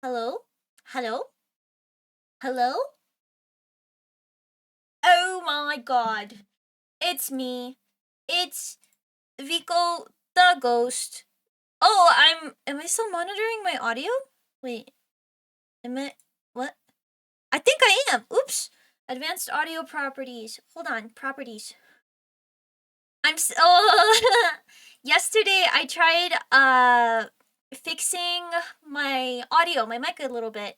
Hello? Hello? Hello? Oh my god. It's me. It's Vico the ghost. Oh, am I still monitoring my audio? Wait, am I what? I think I am. Oops. Advanced audio properties. Hold on, properties. Oh, yesterday I tried fixing my audio, my mic a little bit.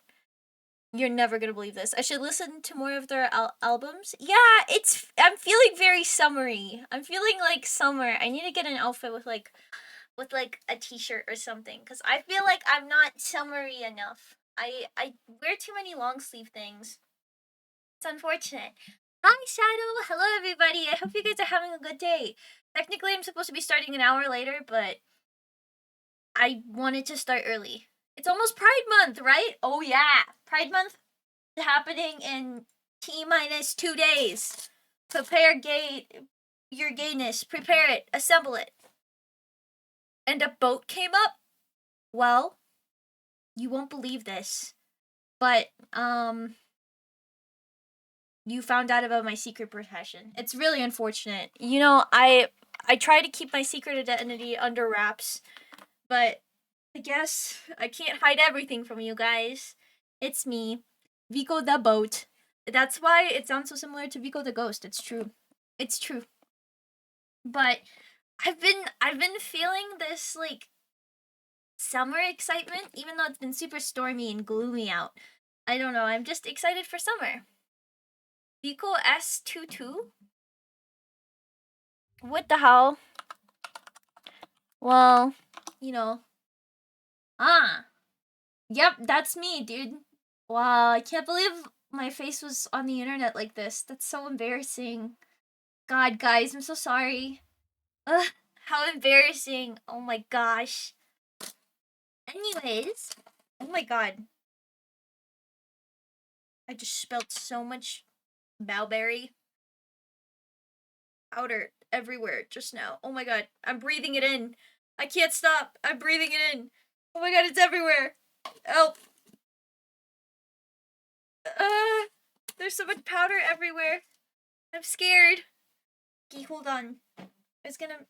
You're never gonna believe this. I should listen to more of their albums. Yeah, I'm feeling very summery. I'm feeling like summer. I need to get an outfit with a t-shirt or something because I feel like I'm not summery enough. I wear too many long sleeve things. It's unfortunate. Hi Shadow. Hello everybody. I hope you guys are having a good day. Technically, I'm supposed to be starting an hour later, but I wanted to start early. It's almost Pride Month, right? Oh yeah, Pride Month happening in T-2 days. Prepare your gayness. Prepare it. Assemble it. And a boat came up? Well, you won't believe this. But, you found out about my secret profession. It's really unfortunate. You know, I try to keep my secret identity under wraps, but I guess I can't hide everything from you guys. It's me, Vico the boat. That's why it sounds so similar to Vico the ghost. It's true. It's true. But I've been feeling this like summer excitement, even though it's been super stormy and gloomy out. I don't know. I'm just excited for summer. Vico S22? What the hell? Well, you know. Ah. Yep, that's me, dude. Wow, I can't believe my face was on the internet like this. That's so embarrassing. God, guys, I'm so sorry. Ugh, how embarrassing. Oh my gosh. Anyways, oh my god. I just spilled so much bowberry powder everywhere just now. Oh my god, I'm breathing it in. I can't stop. I'm breathing it in. Oh my god, it's everywhere. Help. Uh, there's so much powder everywhere. I'm scared. Okay, hold on. It's gonna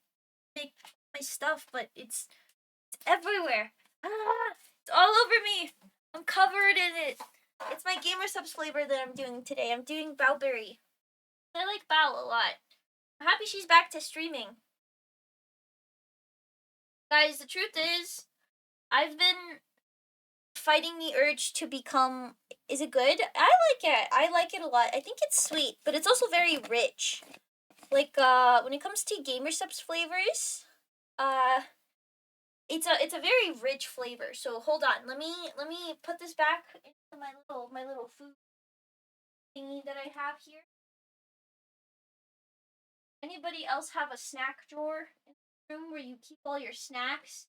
make my stuff, but it's everywhere. Ah, it's all over me. I'm covered in it. It's my Gamer Subs flavor that I'm doing today. I'm doing Bowberry. I like Bow a lot. I'm happy she's back to streaming. Guys, the truth is, I've been fighting the urge to become. Is it good? I like it. I like it a lot. I think it's sweet, but it's also very rich. Like when it comes to Gamer Subs flavors, uh it's a very rich flavor. So hold on. Let me put this back into my little food thingy that I have here. Anybody else have a snack drawer in the room where you keep all your snacks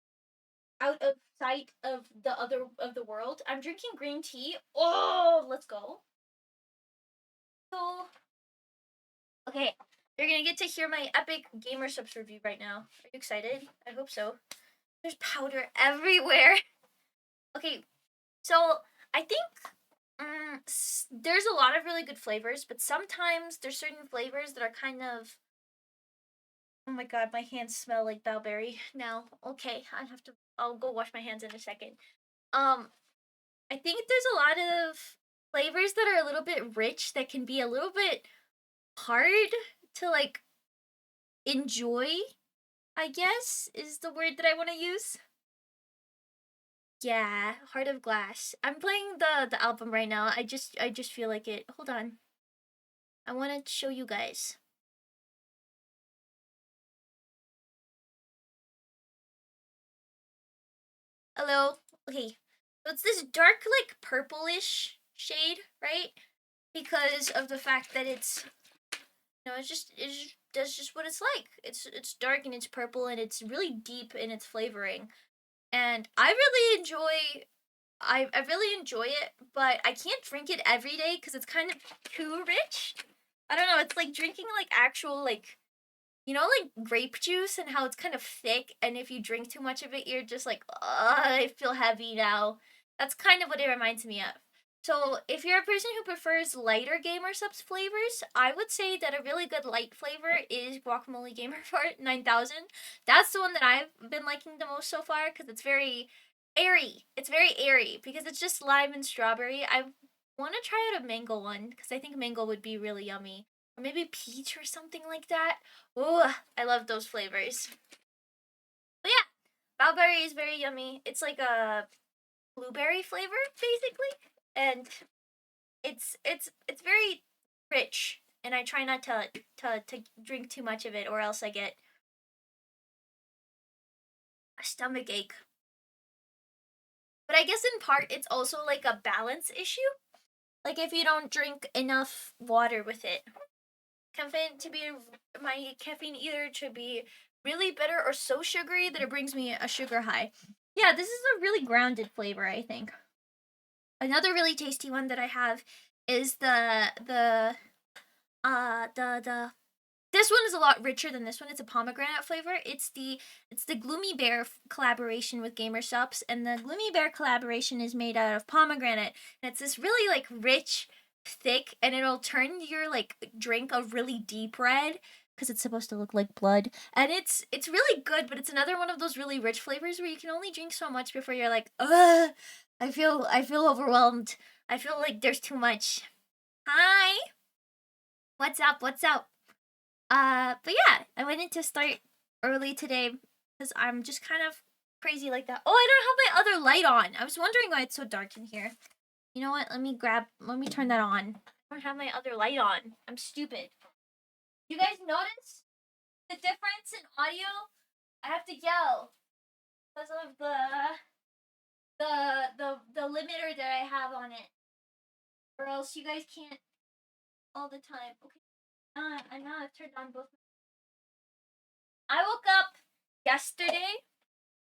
out of sight of the world? I'm drinking green tea. Oh, let's go. So, okay, you're gonna get to hear my epic Gamer Subs review right now. Are you excited? I hope so. There's powder everywhere. Okay, so I think there's a lot of really good flavors, but sometimes there's certain flavors that are kind of. Oh my god, my hands smell like bowberry now. Okay, I'll go wash my hands in a second. I think there's a lot of flavors that are a little bit rich that can be a little bit hard to like enjoy, I guess is the word that I want to use. Yeah, Heart of Glass. I'm playing the album right now. I just feel like it. Hold on. I want to show you guys. Hello. Okay. So it's this dark like purplish shade, right? Because of the fact that it's that's just what it's like. It's dark and it's purple and it's really deep in its flavoring. And I really enjoy it, but I can't drink it every day because it's kind of too rich. I don't know, it's like drinking like actual like like grape juice and how it's kind of thick, and if you drink too much of it, you're just like, I feel heavy now. That's kind of what it reminds me of. So if you're a person who prefers lighter Gamer Subs flavors, I would say that a really good light flavor is Guacamole Gamer Fart 9000. That's the one that I've been liking the most so far because it's very airy. It's very airy because it's just lime and strawberry. I want to try out a mango one because I think mango would be really yummy. Or maybe peach or something like that. Ooh, I love those flavors. But yeah, Balberry is very yummy. It's like a blueberry flavor basically, and it's very rich. And I try not to drink too much of it, or else I get a stomach ache. But I guess in part it's also like a balance issue. Like if you don't drink enough water with it, my caffeine either to be really bitter or so sugary that it brings me a sugar high. Yeah, this is a really grounded flavor, I think. Another really tasty one that I have is the this one is a lot richer than this one. It's a pomegranate flavor. It's the Gloomy Bear collaboration with Gamer Supps, and the Gloomy Bear collaboration is made out of pomegranate. And it's this really like rich, thick, and it'll turn your like drink a really deep red because it's supposed to look like blood. And it's really good, but it's another one of those really rich flavors where you can only drink so much before you're like, ugh, I feel overwhelmed. I feel like there's too much. Hi. What's up? What's up? But yeah, I wanted to start early today because I'm just kind of crazy like that. Oh, I don't have my other light on. I was wondering why it's so dark in here. You know what? Let me turn that on. I don't have my other light on. I'm stupid. You guys notice the difference in audio? I have to yell because of the limiter that I have on it. Or else you guys can't all the time. Okay. I know I've turned on both. I woke up yesterday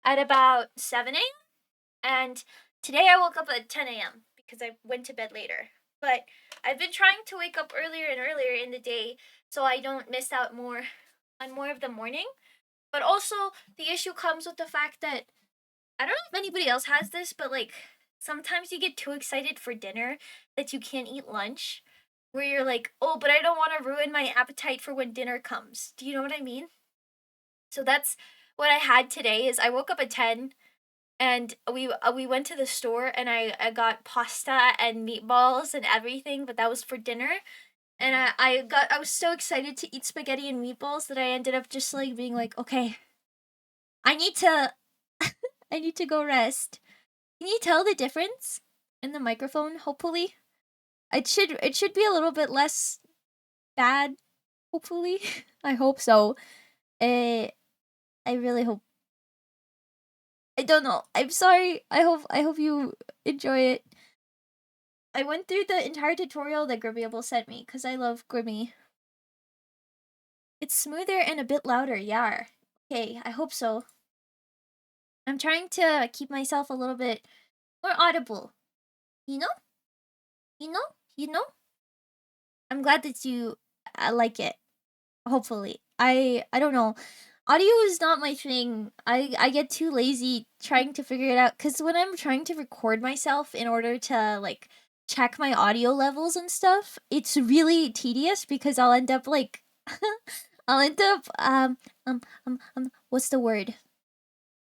at about 7 a.m. and today I woke up at 10 a.m. because I went to bed later. But I've been trying to wake up earlier and earlier in the day so I don't miss out more on more of the morning. But also the issue comes with the fact that I don't know if anybody else has this, but like sometimes you get too excited for dinner that you can't eat lunch. Where you're like, oh, but I don't want to ruin my appetite for when dinner comes. Do you know what I mean? So that's what I had today. Is I woke up at 10 and we went to the store and I got pasta and meatballs and everything, but that was for dinner. And I was so excited to eat spaghetti and meatballs that I ended up just like being like, okay, I need to I need to go rest. Can you tell the difference in the microphone? Hopefully, it should be a little bit less bad. Hopefully, I hope so. I really hope. I don't know. I'm sorry. I hope you enjoy it. I went through the entire tutorial that Grimable sent me because I love Grimmy. It's smoother and a bit louder, yeah. Okay, I hope so. I'm trying to keep myself a little bit more audible. You know? You know? You know? I'm glad that you like it. Hopefully. I don't know. Audio is not my thing. I get too lazy trying to figure it out cuz when I'm trying to record myself in order to like check my audio levels and stuff, it's really tedious because I'll end up like I'll end up what's the word?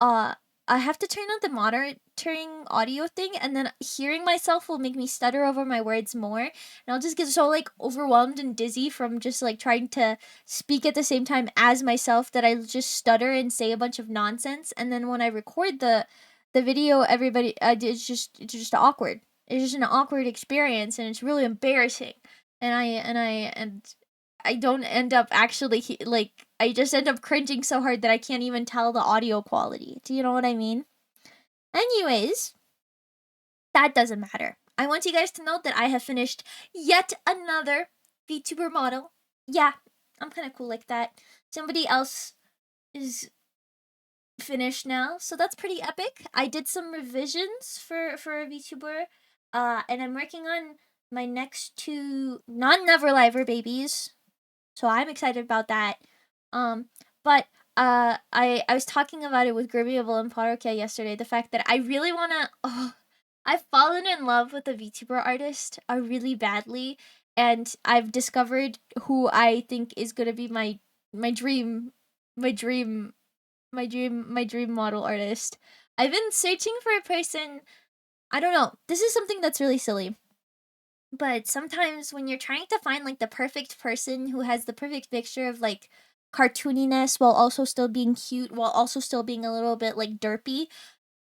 uh I have to turn on the monitoring audio thing, and then hearing myself will make me stutter over my words more, and I'll just get so like overwhelmed and dizzy from just like trying to speak at the same time as myself that I just stutter and say a bunch of nonsense. And then when I record the video, everybody it's just awkward. It's just an awkward experience, and it's really embarrassing. And I don't end up actually like I just end up cringing so hard that I can't even tell the audio quality. Do you know what I mean? Anyways, that doesn't matter. I want you guys to know that I have finished yet another VTuber model. Yeah, I'm kind of cool like that. Somebody else is finished now, so that's pretty epic. I did some revisions for a VTuber, and I'm working on my next two non-Neverliver babies. So I'm excited about that. But I was talking about it with Gribbyable and Parokia yesterday. The fact that I really wanna I've fallen in love with a VTuber artist really badly, and I've discovered who I think is gonna be my dream my dream my dream model artist. I've been searching for a person. I don't know. This is something that's really silly. But sometimes when you're trying to find like the perfect person who has the perfect mixture of like cartooniness while also still being cute, while also still being a little bit like derpy,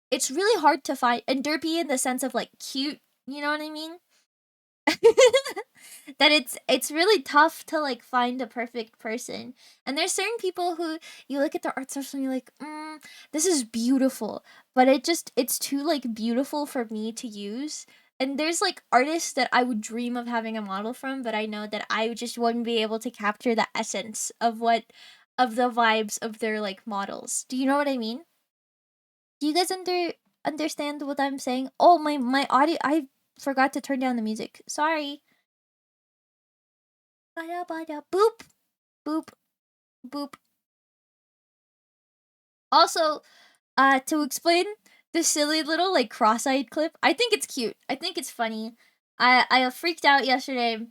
it's really hard to find. And derpy in the sense of like cute, you know what I mean? That it's really tough to like find a perfect person. And there's certain people who you look at their art stuff and you're like, this is beautiful, but it's too like beautiful for me to use. And there's like artists that I would dream of having a model from, but I know that I just wouldn't be able to capture the essence of the vibes of their like models. Do you know what I mean? Do you guys understand what I'm saying? Oh, my audio, I forgot to turn down the music. Sorry. Bada bada boop boop boop. Also, to explain the silly little like cross-eyed clip, I think it's cute. I think it's funny. I freaked out yesterday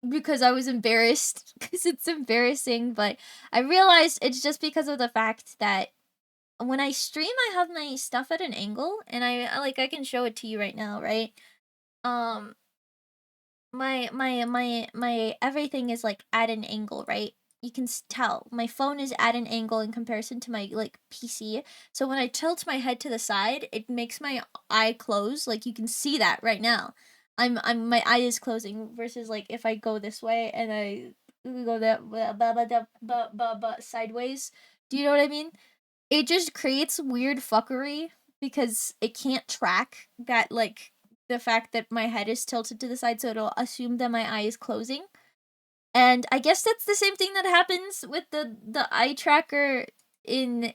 because I was embarrassed because it's embarrassing, but I realized it's just because of the fact that when I stream, I have my stuff at an angle, and I can show it to you right now, right? Um, my everything is like at an angle, right? You can tell my phone is at an angle in comparison to my like PC. So when I tilt my head to the side, it makes my eye close. Like you can see that right now. I'm my eye is closing versus like if I go this way and I go that sideways. Do you know what I mean? It just creates weird fuckery because it can't track that like the fact that my head is tilted to the side, so it'll assume that my eye is closing. And I guess that's the same thing that happens with the eye tracker in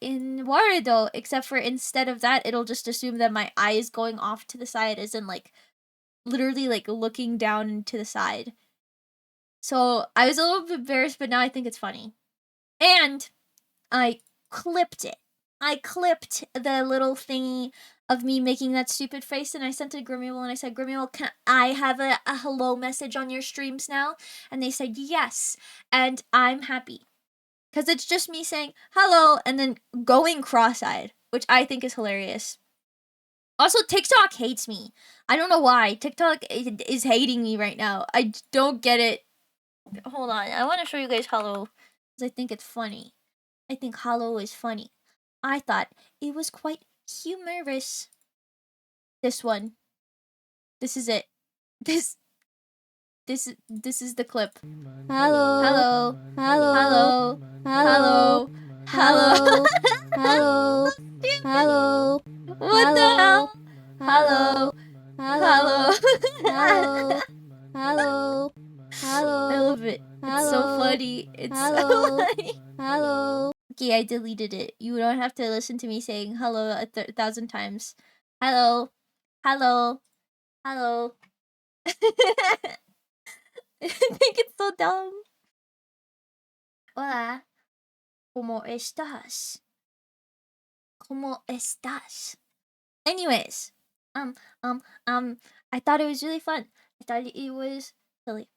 Waredo, except for instead of that, it'll just assume that my eye is going off to the side, as in like literally like looking down to the side. So I was a little bit embarrassed, but now I think it's funny. And I clipped it. I clipped the little thingy of me making that stupid face, and I sent it to Grimmuel and I said, Grimmuel, can I have a hello message on your streams now? And they said yes, and I'm happy. Because it's just me saying hello and then going cross-eyed, which I think is hilarious. Also, TikTok hates me. I don't know why. TikTok is hating me right now. I don't get it. Hold on. I want to show you guys hello because I think it's funny. I think Hollow is funny. I thought it was quite humorous. This one. This is it. This this is the clip. Hello. Hello. Hello. Hello. Hello. Hello. What the hell? Hello. Hello. Hello. Hello. Hello. I love it. It's so funny. It's so funny. Hello. Okay, I deleted it. You don't have to listen to me saying hello a 1,000 times. Hello. Hello. Hello. I think it's so dumb. Hola. ¿Cómo estás? ¿Cómo estás? Anyways, I thought it was really fun. I thought it was silly.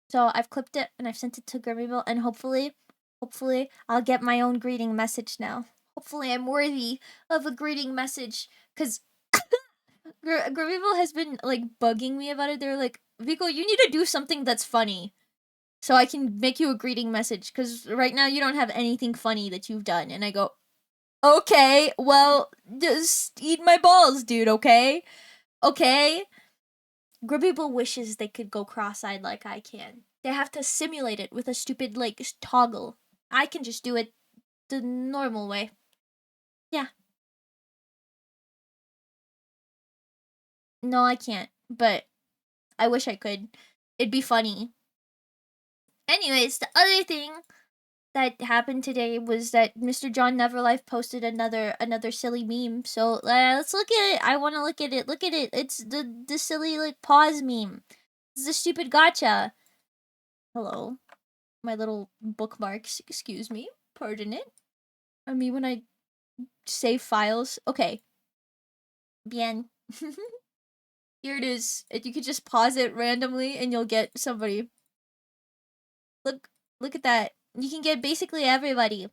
So I've clipped it and I've sent it to Grimmyville, and hopefully I'll get my own greeting message now. Hopefully I'm worthy of a greeting message, because Grimmyville has been like bugging me about it. They're like, Vico, you need to do something that's funny so I can make you a greeting message, because right now you don't have anything funny that you've done. And I go, okay, well, just eat my balls, dude, okay? Okay? Grimmyville wishes they could go cross-eyed like I can. They have to simulate it with a stupid, like, toggle. I can just do it the normal way. Yeah. No, I can't, but I wish I could. It'd be funny. Anyways, the other thing that happened today was that Mr. John Neverlife posted another silly meme. So let's look at it. I want to look at it. Look at it. It's the silly like pause meme. It's the stupid gotcha. Hello, my little bookmarks. Excuse me. Pardon it. I mean, when I save files. Okay. Bien. Here it is. And you could just pause it randomly and you'll get somebody. Look at that. You can get basically everybody.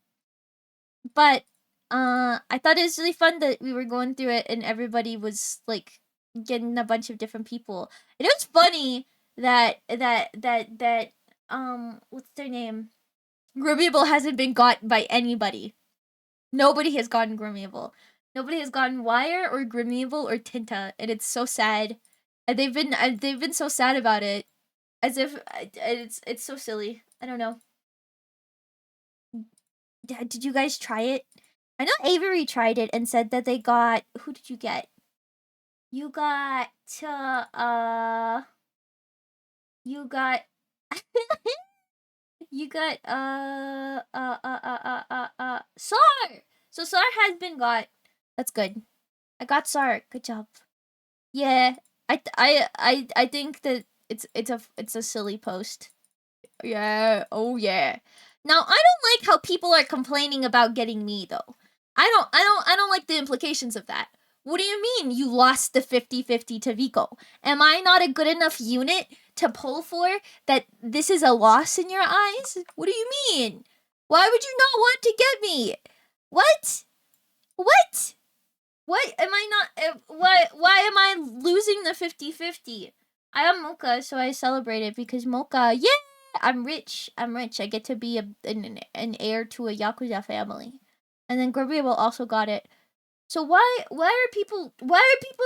But I thought it was really fun that we were going through it and everybody was like getting a bunch of different people. And it was funny that what's their name? Grimable hasn't been got by anybody. Nobody has gotten Grimable. Nobody has gotten Wire or Grimable or Tinta, and it's so sad. And they've been so sad about it, as if it's so silly. I don't know. Did you guys try it? I know Avery tried it and said that they got. Who did you get? You got you got you got Sar. So Sar has been got. That's good. I got Sar. Good job. Yeah, I think that it's a silly post. Yeah. Oh yeah. Now I don't like how people are complaining about getting me though. I don't like the implications of that. What do you mean you lost the 50-50 to Vico? Am I not a good enough unit to pull for that this is a loss in your eyes? What do you mean? Why would you not want to get me? What? What? What am I not why am I losing the 50-50? I am Mocha, so I celebrate it because Mocha, yeah, I'm rich. I'm rich. I get to be an heir to a Yakuza family. And then Gabriel also got it. So why are people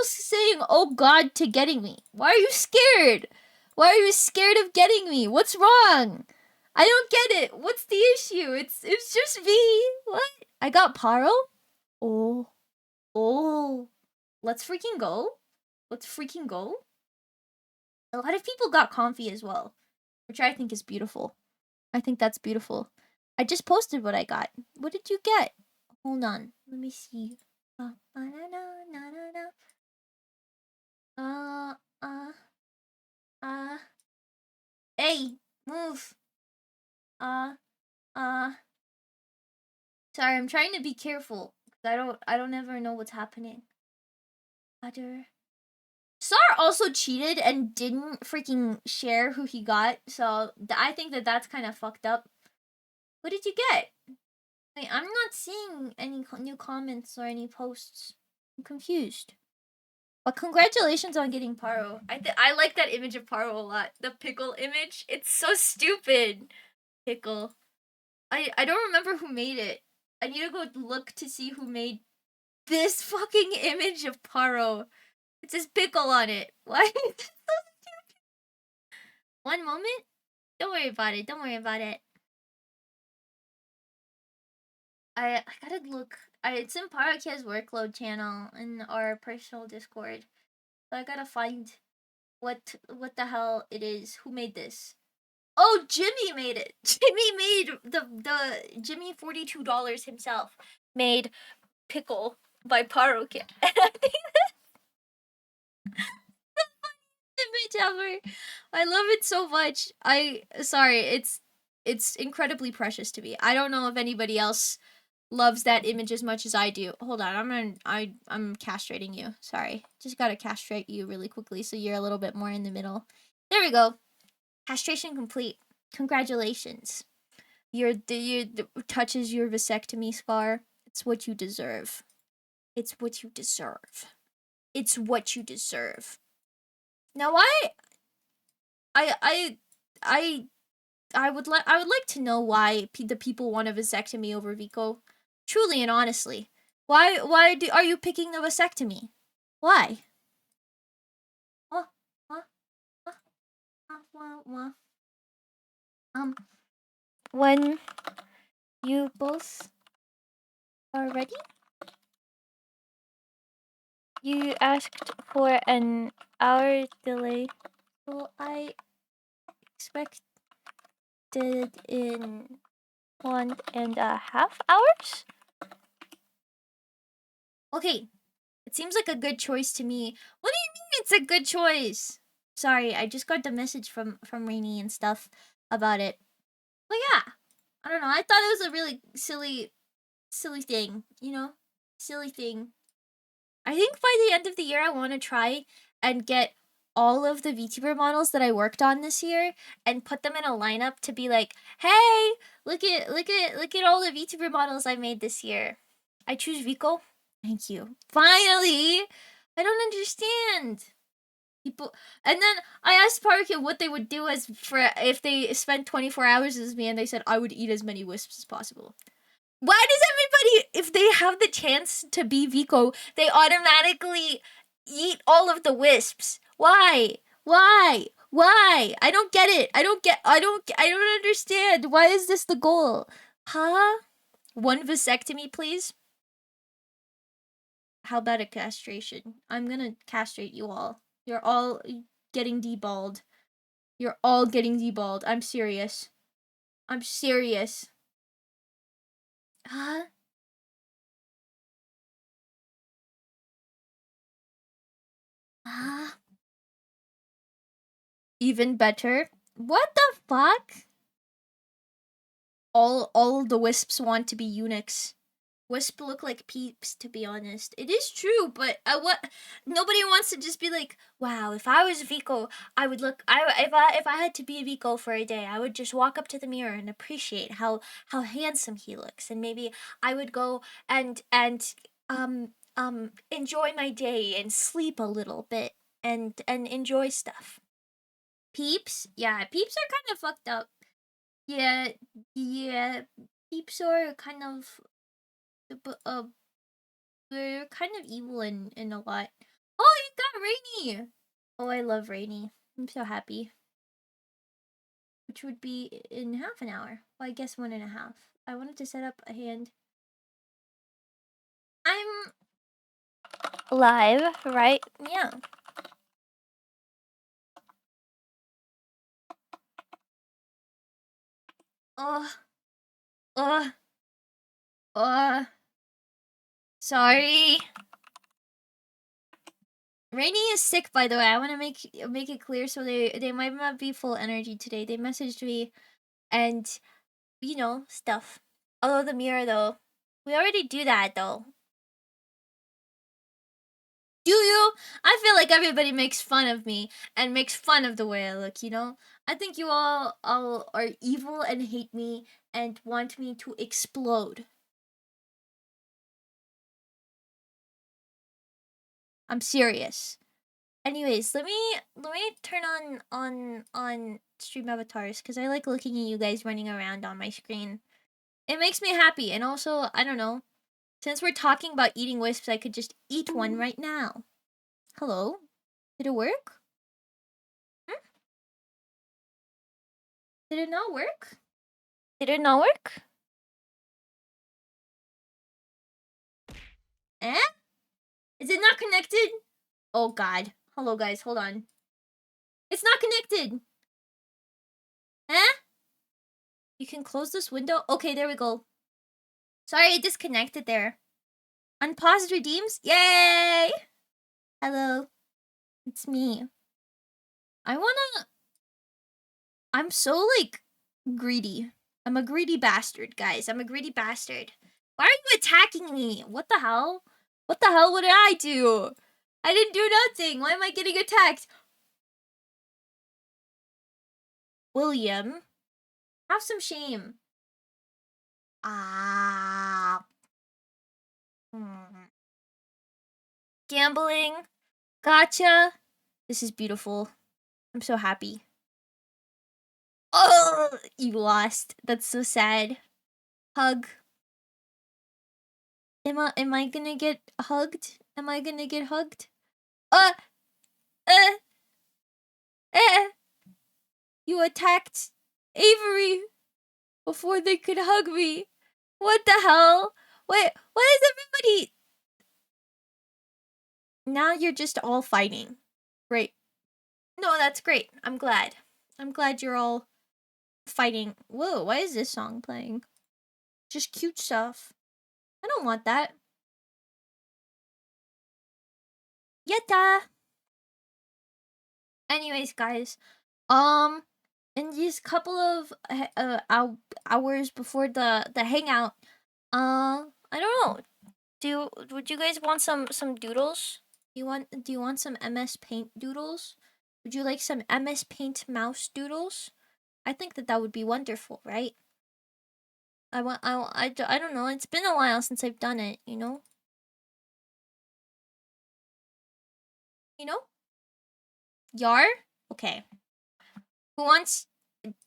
saying oh god to getting me? Why are you scared? Why are you scared of getting me? What's wrong? I don't get it. What's the issue? It's just me. What? I got Paro? Oh. Oh. Let's freaking go. Let's freaking go. A lot of people got comfy as well, which I think is beautiful. I think that's beautiful. I just posted what I got. What did you get? Hold on. Let me see. Uh, uh, uh. Hey, move. Uh, uh. Sorry, I'm trying to be careful. I don't ever know what's happening. Other. Sar also cheated and didn't freaking share who he got, so I think that that's kind of fucked up. What did you get? Wait, I'm not seeing any new comments or any posts. I'm confused. But congratulations on getting Paro. I like that image of Paro a lot. The pickle image. It's so stupid. Pickle. I don't remember who made it. I need to go look to see who made this fucking image of Paro. It says pickle on it. Why? One moment. Don't worry about it. Don't worry about it. I gotta look. It's in Parakia's workload channel in our personal Discord. So I gotta find what the hell it is. Who made this? Oh, Jimmy made it. Jimmy made the Jimmy $42 himself made pickle by Parokia. And I think image ever. I love it so much. Sorry, it's incredibly precious to me. I don't know if anybody else loves that image as much as I do. Hold on, I'm castrating you. Sorry. Just gotta castrate you really quickly so you're a little bit more in the middle. There we go. Castration complete. Congratulations. Your touches your vasectomy scar. It's what you deserve. It's what you deserve. It's what you deserve. Now I would like to know why the people want a vasectomy over Vico. Truly and honestly. Why are you picking the vasectomy? Why? When you both are ready, you asked for an hour delay. Well, I expected in 1.5 hours. Okay, it seems like a good choice to me. What do you mean it's a good choice? Sorry, I just got the message from Rainy and stuff about it. But yeah, I don't know. I thought it was a really silly thing, you know? Silly thing. I think by the end of the year, I want to try and get all of the VTuber models that I worked on this year and put them in a lineup to be like, hey, look at all the VTuber models I made this year. I choose Vico. Thank you. Finally, I don't understand. People, and then I asked Parker what they would do as for if they spent 24 hours as me, and they said I would eat as many wisps as possible. Why does everybody, if they have the chance to be Vico, they automatically eat all of the wisps? Why? Why? Why? I don't get it. I don't understand. Why is this the goal? Huh? One vasectomy, please? How about a castration? I'm gonna castrate you all. You're all getting deballed. You're all getting deballed. I'm serious. I'm serious. Huh? Huh? Even better. What the fuck? All the wisps want to be eunuchs. Wisp look like peeps, to be honest. It is true, but what? Nobody wants to just be like, wow. If I was Vico, I would look. If I had to be Vico for a day, I would just walk up to the mirror and appreciate how handsome he looks, and maybe I would go and enjoy my day and sleep a little bit and enjoy stuff. Peeps, yeah, peeps are kind of fucked up. Yeah, yeah, peeps are kind of they're kind of evil in a lot. Oh, you got Rainy! Oh, I love Rainy. I'm so happy. Which would be in half an hour. Well, I guess 1.5. I wanted to set up a hand. I'm live, right? Yeah. Oh, oh, oh. Sorry. Rainy is sick, by the way. I want to make it clear so they might not be full energy today. They messaged me and stuff. Although the mirror though, we already do that though. Do you? I feel like everybody makes fun of me and makes fun of the way I look. I think you all are evil and hate me and want me to explode. I'm serious. Anyways, let me turn on stream avatars because I like looking at you guys running around on my screen. It makes me happy, and also I don't know. Since we're talking about eating wisps, I could just eat one right now. Hello, did it work? Did it not work? Did it not work? Eh? Is it not connected? Oh god. Hello guys, hold on. It's not connected. Eh? You can close this window? Okay, there we go. Sorry, I disconnected there. Unpaused redeems? Yay! Hello. It's me. I'm so, greedy. I'm a greedy bastard, guys. I'm a greedy bastard. Why are you attacking me? What the hell? What the hell? What did I do? I didn't do nothing. Why am I getting attacked? William, have some shame. Ah. Gambling. Gotcha. This is beautiful. I'm so happy. Oh, you lost. That's so sad. Hug. Am I gonna get hugged? Am I gonna get hugged? Uh, uh, you attacked Avery before they could hug me. What the hell? Wait, why is everybody... Now you're just all fighting. Great. No, that's great. I'm glad. I'm glad you're all fighting. Whoa, why is this song playing? Just cute stuff. I don't want that. Yatta! Anyways, guys, in these couple of hours before the hangout, I don't know. would you guys want some doodles? Do you want some MS Paint doodles? Would you like some MS Paint mouse doodles? I think that would be wonderful, right? I don't know. It's been a while since I've done it, you know? You know? Yar? Okay. Who wants...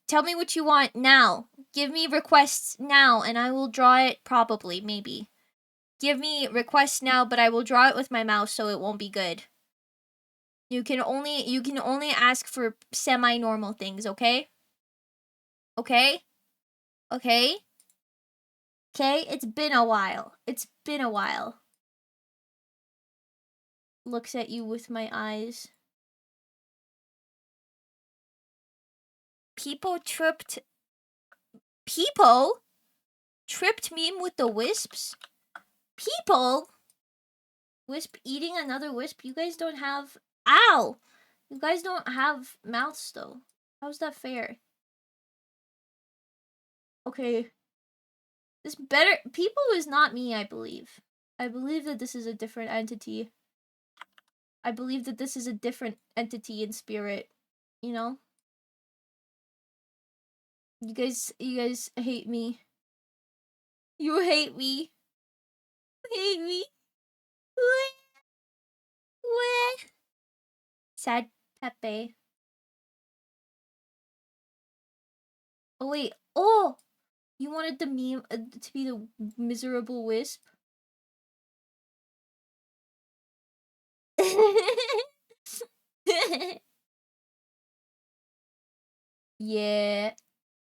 Tell me what you want now. Give me requests now, and I will draw it probably, maybe. Give me requests now, but I will draw it with my mouse so it won't be good. You can only ask for semi-normal things, okay? Okay? Okay? Okay? It's been a while. It's been a while. Looks at you with my eyes. People tripped meme with the wisps? People? Wisp eating another wisp? You guys don't have... Ow! You guys don't have mouths, though. How's that fair? Okay. This better... People is not me, I believe. I believe that this is a different entity. I believe that this is a different entity in spirit. You know? You guys hate me. You hate me. Hate me. Sad Pepe. Oh wait. Oh! You wanted the meme to be the miserable wisp? Yeah.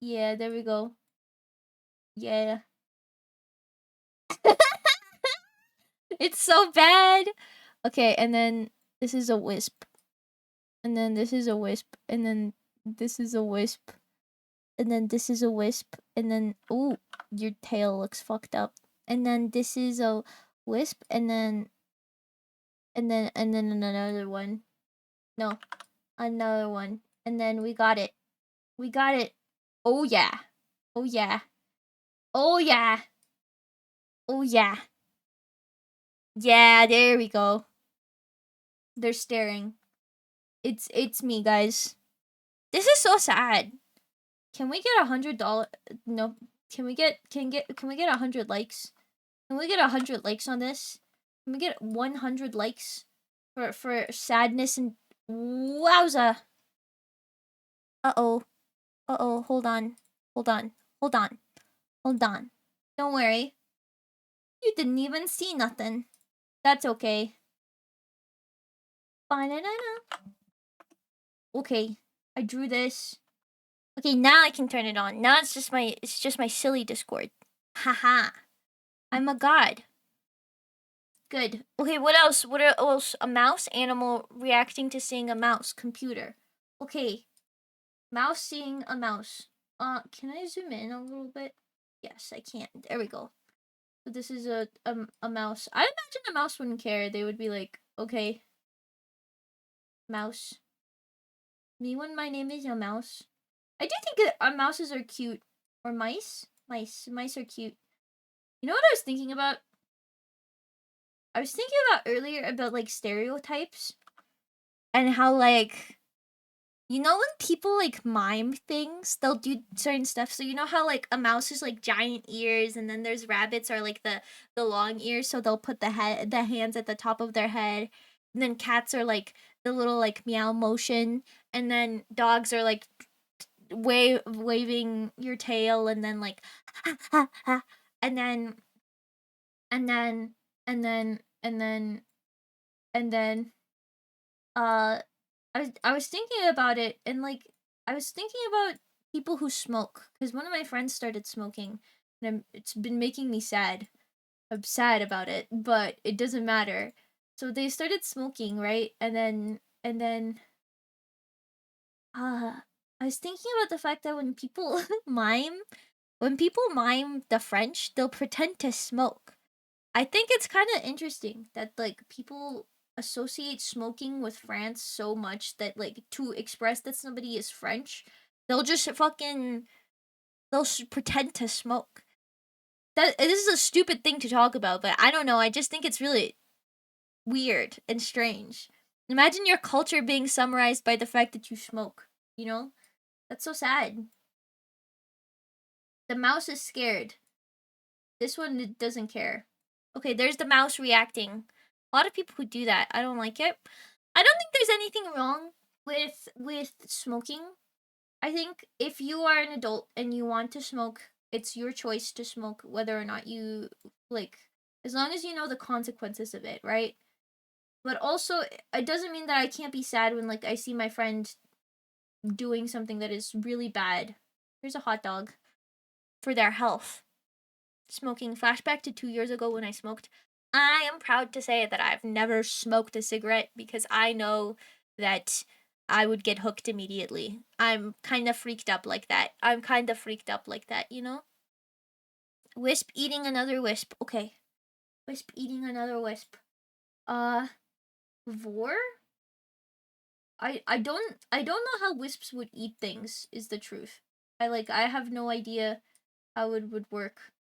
Yeah, there we go. Yeah. It's so bad! Okay, and then this is a wisp. And then this is a wisp. And then this is a wisp. And then this is a wisp. And then, ooh, your tail looks fucked up. And then this is a wisp. And then another one. No, another one. And then we got it. We got it. Oh yeah. Oh yeah. Oh yeah. Oh yeah. Yeah, there we go. They're staring. It's me, guys. This is so sad. Can we get $100? No. Can we get 100 likes? Can we get 100 likes on this? Can we get 100 likes for sadness and wowza? Uh-oh. Uh-oh, hold on. Hold on. Hold on. Hold on. Don't worry. You didn't even see nothing. That's okay. Okay, I drew this. Okay, now I can turn it on. Now it's just my silly Discord. Haha. I'm a god. Good. Okay, what else? What else? A mouse animal reacting to seeing a mouse computer. Okay. Mouse seeing a mouse. Can I zoom in a little bit? Yes, I can. There we go. So this is a mouse. I imagine a mouse wouldn't care. They would be like, okay, mouse. Me when my name is a mouse. I do think that mouses are cute. Or mice? Mice are cute. You know what I was thinking about? I was thinking about earlier about like stereotypes. And how like... You know when people like mime things, they'll do certain stuff. So you know how like a mouse is like giant ears, and then there's rabbits are like the long ears, so they'll put the hands at the top of their head. And then cats are like the little like meow motion, and then dogs are like waving your tail, and then like ha, ha, ha. and then and then and then and then and then I was thinking about it, and like I was thinking about people who smoke, because one of my friends started smoking, and it's been making me sad. I'm sad about it, but it doesn't matter. So they started smoking, right? And then I was thinking about the fact that when people mime the French, they'll pretend to smoke. I think it's kind of interesting that like people associate smoking with France so much that like to express that somebody is French, they'll just pretend to smoke. that this is a stupid thing to talk about, but I don't know. I just think it's really weird and strange. Imagine your culture being summarized by the fact that you smoke. You know, that's so sad. The mouse is scared. This one doesn't care. Okay, there's the mouse reacting. A lot of people who do that. I don't like it. I don't think there's anything wrong with smoking. I think if you are an adult and you want to smoke, it's your choice to smoke whether or not you like, as long as you know the consequences of it, right? But also it doesn't mean that I can't be sad when like I see my friend doing something that is really bad. Here's a hot dog for their health. Smoking, flashback to 2 years ago when I smoked. I am proud to say that I've never smoked a cigarette because I know that I would get hooked immediately. I'm kind of freaked up like that. You know? Wisp eating another wisp. Okay. Wisp eating another wisp. Uh, Vor? I don't know how wisps would eat things, is the truth. I have no idea how it would work.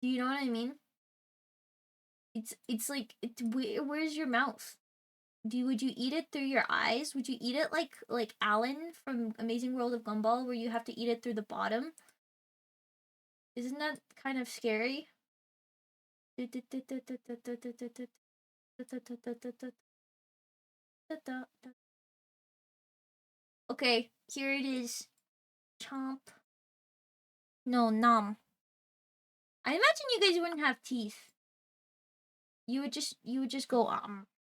Do you know what I mean? It's like where's your mouth? Would you eat it through your eyes? Would you eat it like Alan from Amazing World of Gumball, where you have to eat it through the bottom? Isn't that kind of scary? Okay, here it is. Chomp. No, nom. I imagine you guys wouldn't have teeth. You would just go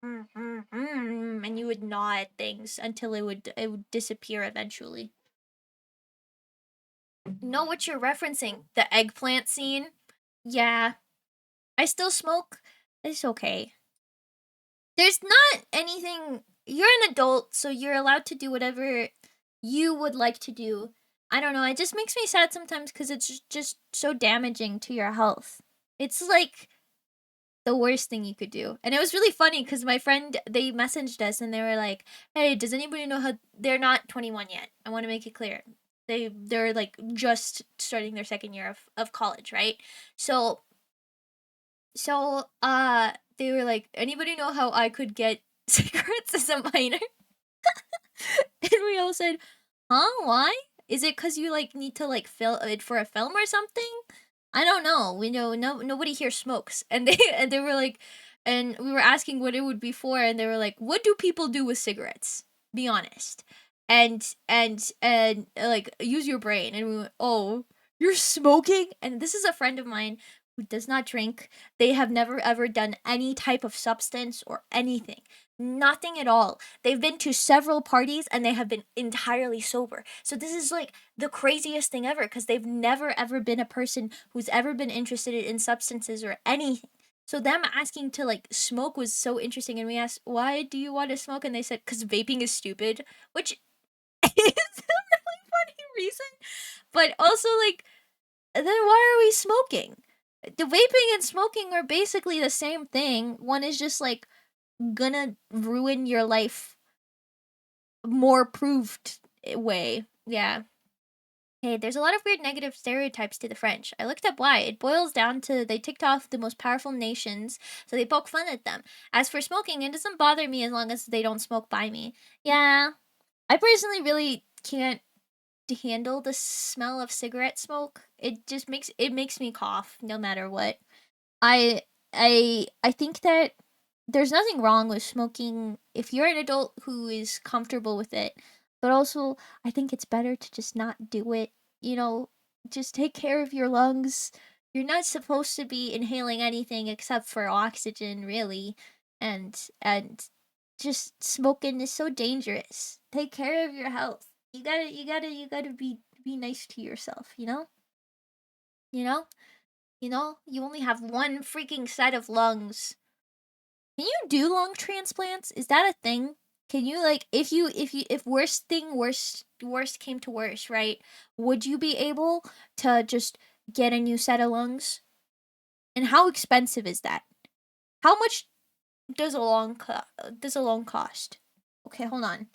and you would gnaw at things until it would disappear eventually. Know what you're referencing? The eggplant scene? Yeah. I still smoke. It's okay. There's not anything. You're an adult, so you're allowed to do whatever you would like to do. I don't know. It just makes me sad sometimes because it's just so damaging to your health. It's like the worst thing you could do. And it was really funny because my friend, they messaged us and they were like, "Hey, does anybody know how?" They're not 21 yet. I want to make it clear. They're like just starting their second year of college, right? So they were like, "Anybody know how I could get cigarettes as a minor?" And we all said, "Huh? Why? Is it because you like need to like fill it for a film or something?" I don't know. We know nobody here smokes, and they were like, and we were asking what it would be for, and they were like, "What do people do with cigarettes? Be honest." And like use your brain, and we went, "Oh, you're smoking?" And this is a friend of mine who does not drink. They have never ever done any type of substance or anything. Nothing at all. They've been to several parties and they have been entirely sober. So this is like the craziest thing ever because they've never ever been a person who's ever been interested in substances or anything. So them asking to like smoke was so interesting, and we asked, "Why do you want to smoke?" And they said, "Cause vaping is stupid," which is a really funny reason. But also like, then why are we smoking? The vaping and smoking are basically the same thing. One is just like gonna ruin your life more proved way. Yeah. Hey, there's a lot of weird negative stereotypes to the French. I looked up why. It boils down to they ticked off the most powerful nations, so they poke fun at them. As for smoking, it doesn't bother me as long as they don't smoke by me. Yeah. I personally really can't handle the smell of cigarette smoke. It makes me cough no matter what. I I think that there's nothing wrong with smoking if you're an adult who is comfortable with it. But also, I think it's better to just not do it. You know, just take care of your lungs. You're not supposed to be inhaling anything except for oxygen, really. And just smoking is so dangerous. Take care of your health. You gotta be nice to yourself, you know? You know? You only have one freaking set of lungs. Can you do lung transplants? Is that a thing? Can you like if worst came to worst, right? Would you be able to just get a new set of lungs? And how expensive is that? How much does a lung cost? Okay, hold on.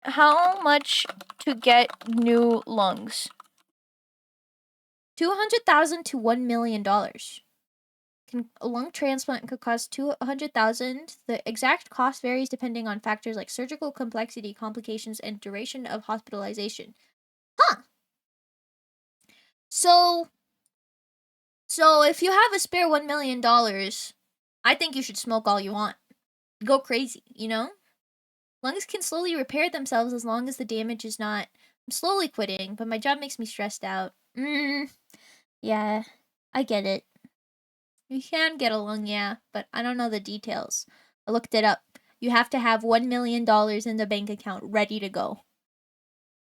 How much to get new lungs? $200,000 to $1 million. A lung transplant could cost $200,000. The exact cost varies depending on factors like surgical complexity, complications, and duration of hospitalization. Huh. So if you have a spare $1 million, I think you should smoke all you want. Go crazy, you know? Lungs can slowly repair themselves as long as the damage is not. I'm slowly quitting, but my job makes me stressed out. Yeah, I get it. You can get a lung, yeah, but I don't know the details. I looked it up. You have to have $1 million in the bank account ready to go.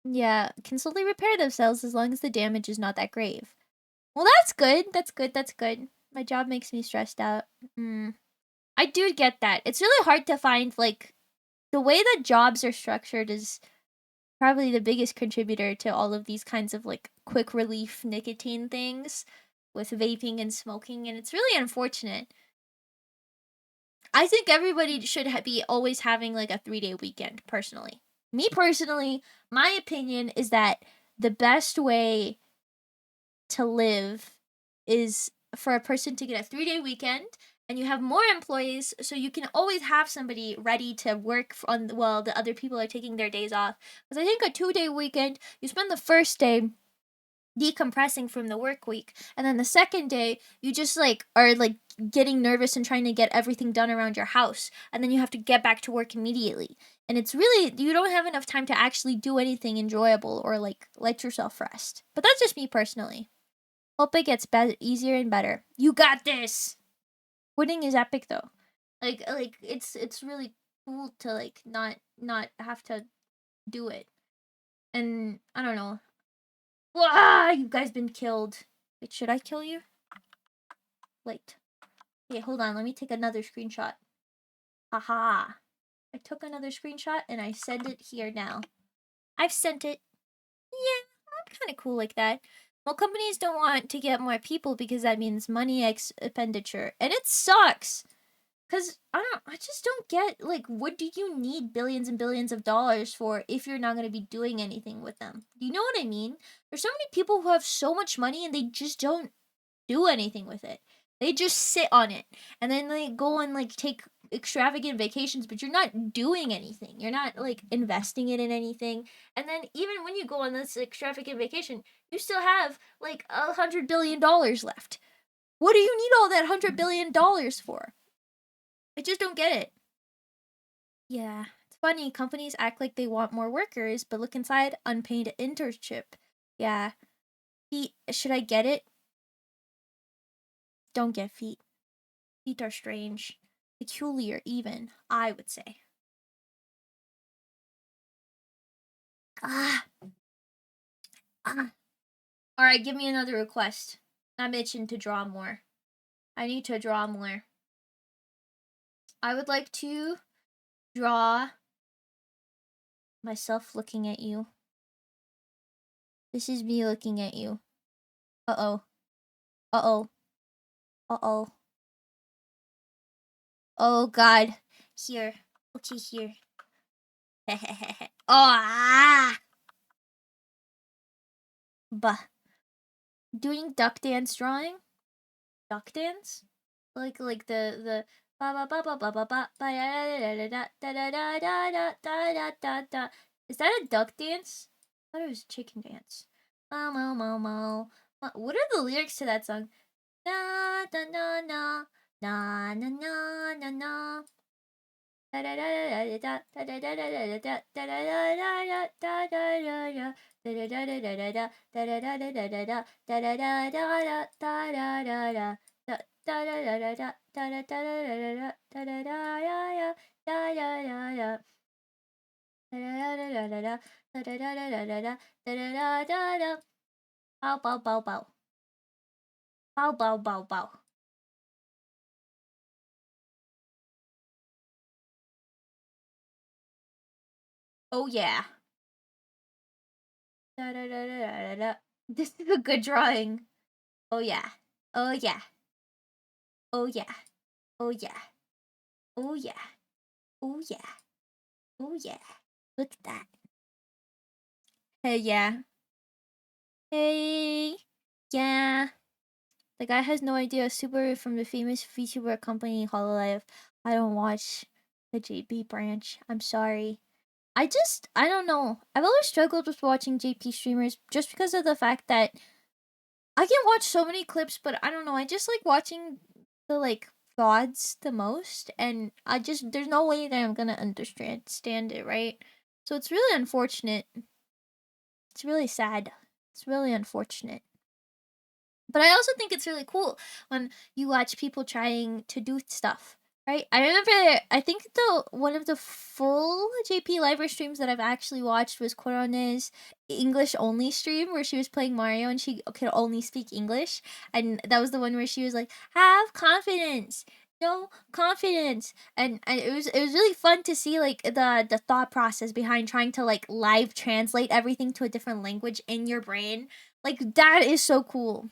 Yeah, can slowly repair themselves as long as the damage is not that grave. Well, that's good. That's good. That's good. My job makes me stressed out. I do get that. It's really hard to find, like, the way that jobs are structured is probably the biggest contributor to all of these kinds of, like, quick relief nicotine things with vaping and smoking, and it's really unfortunate. I think everybody should be always having, like, a 3-day weekend, personally. Me, personally, my opinion is that the best way to live is for a person to get a 3-day weekend, and you have more employees, so you can always have somebody ready to work on while the other people are taking their days off. Because I think a 2-day weekend, you spend the first day decompressing from the work week, and then the second day you just like are like getting nervous and trying to get everything done around your house, and then you have to get back to work immediately, and it's really, you don't have enough time to actually do anything enjoyable or like let yourself rest. But that's just me personally. Hope it gets easier and better. You got this. Quitting is epic though. Like it's really cool to like not have to do it. And I don't know. Wah! You guys been killed. Wait, should I kill you? Wait. Okay, hold on. Let me take another screenshot. Haha. I took another screenshot and I send it here now. I've sent it. Yeah, I'm kind of cool like that. Well, companies don't want to get more people because that means money expenditure. And it sucks. Because I just don't get, like, what do you need billions and billions of dollars for if you're not going to be doing anything with them? Do you know what I mean? There's so many people who have so much money and they just don't do anything with it. They just sit on it. And then they go and, like, take extravagant vacations, but you're not doing anything. You're not, like, investing it in anything. And then even when you go on this extravagant vacation, you still have, like, $100 billion left. What do you need all that $100 billion for? I just don't get it. Yeah, it's funny. Companies act like they want more workers, but look inside, unpaid internship. Yeah. Feet, should I get it? Don't get feet. Feet are strange. Peculiar, even, I would say. Ah. Alright, give me another request. I'm itching to draw more. I need to draw more. I would like to draw myself looking at you. This is me looking at you. Uh-oh. Uh-oh. Uh-oh. Oh, God. Here. Okay, here. Oh, ah! Bah. Doing duck dance drawing? Duck dance? Like the ba ba ba ba ba ba ba ba da da da da da da da da da da da. Is that a duck dance? I thought it was a chicken dance. Mo mo mo mo. What are the lyrics to that song? Na na na na na na na na na. Bow bow bow bow. Bow bow bow bow. Oh yeah. This is a good drawing. Oh yeah. Oh yeah. Oh yeah. Oh yeah. Oh yeah. Oh yeah. Oh yeah. Look at that. Hey yeah. Hey. Yeah. The guy has no idea. Super from the famous VTuber company Hololive. I don't watch the JP branch. I'm sorry. I don't know. I've always struggled with watching JP streamers just because of the fact that I can watch so many clips, but I don't know. I just like watching the like VODs the most, and there's no way that I'm gonna understand it, right? So it's really unfortunate. It's really sad. It's really unfortunate. But I also think it's really cool when you watch people trying to do stuff, right? I remember, I think the one of the full JP live streams that I've actually watched was Corona's English only stream where she was playing Mario and she could only speak English, and that was the one where she was like, "Have confidence." No confidence, and it was really fun to see like the thought process behind trying to like live translate everything to a different language in your brain. Like that is so cool.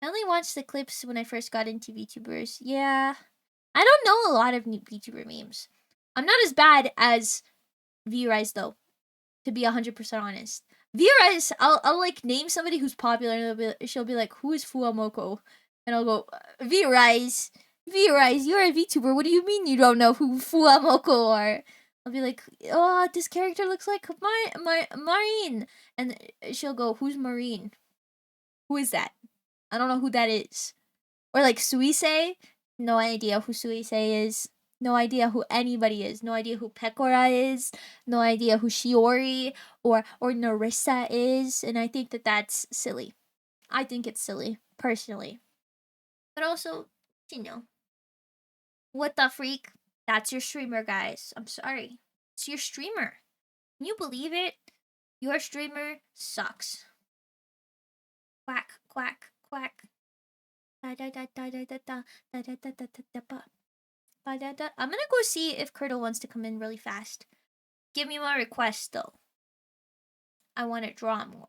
I only watched the clips when I first got into VTubers. Yeah. I don't know a lot of new VTuber memes. I'm not as bad as V-Rise though, to be 100% honest. V-Rise, I'll like name somebody who's popular and she'll be like, "Who is Fuamoko?" And I'll go, "V-Rise. V-Rise, you're a VTuber. What do you mean you don't know who Fuamoko are?" I'll be like, "Oh, this character looks like Marine." And she'll go, "Who's Marine? Who is that? I don't know who that is." Or like Suisei, no idea who Suisei is. No idea who anybody is. No idea who Pekora is. No idea who Shiori or Narissa is. And I think that that's silly. I think it's silly, personally. But also, you know, what the freak? That's your streamer, guys. I'm sorry. It's your streamer. Can you believe it? Your streamer sucks. Quack, quack, quack. Da da da da da da da da da da da da da. I'm gonna go see if Curdle wants to come in really fast. Give me my request though. I want to draw more.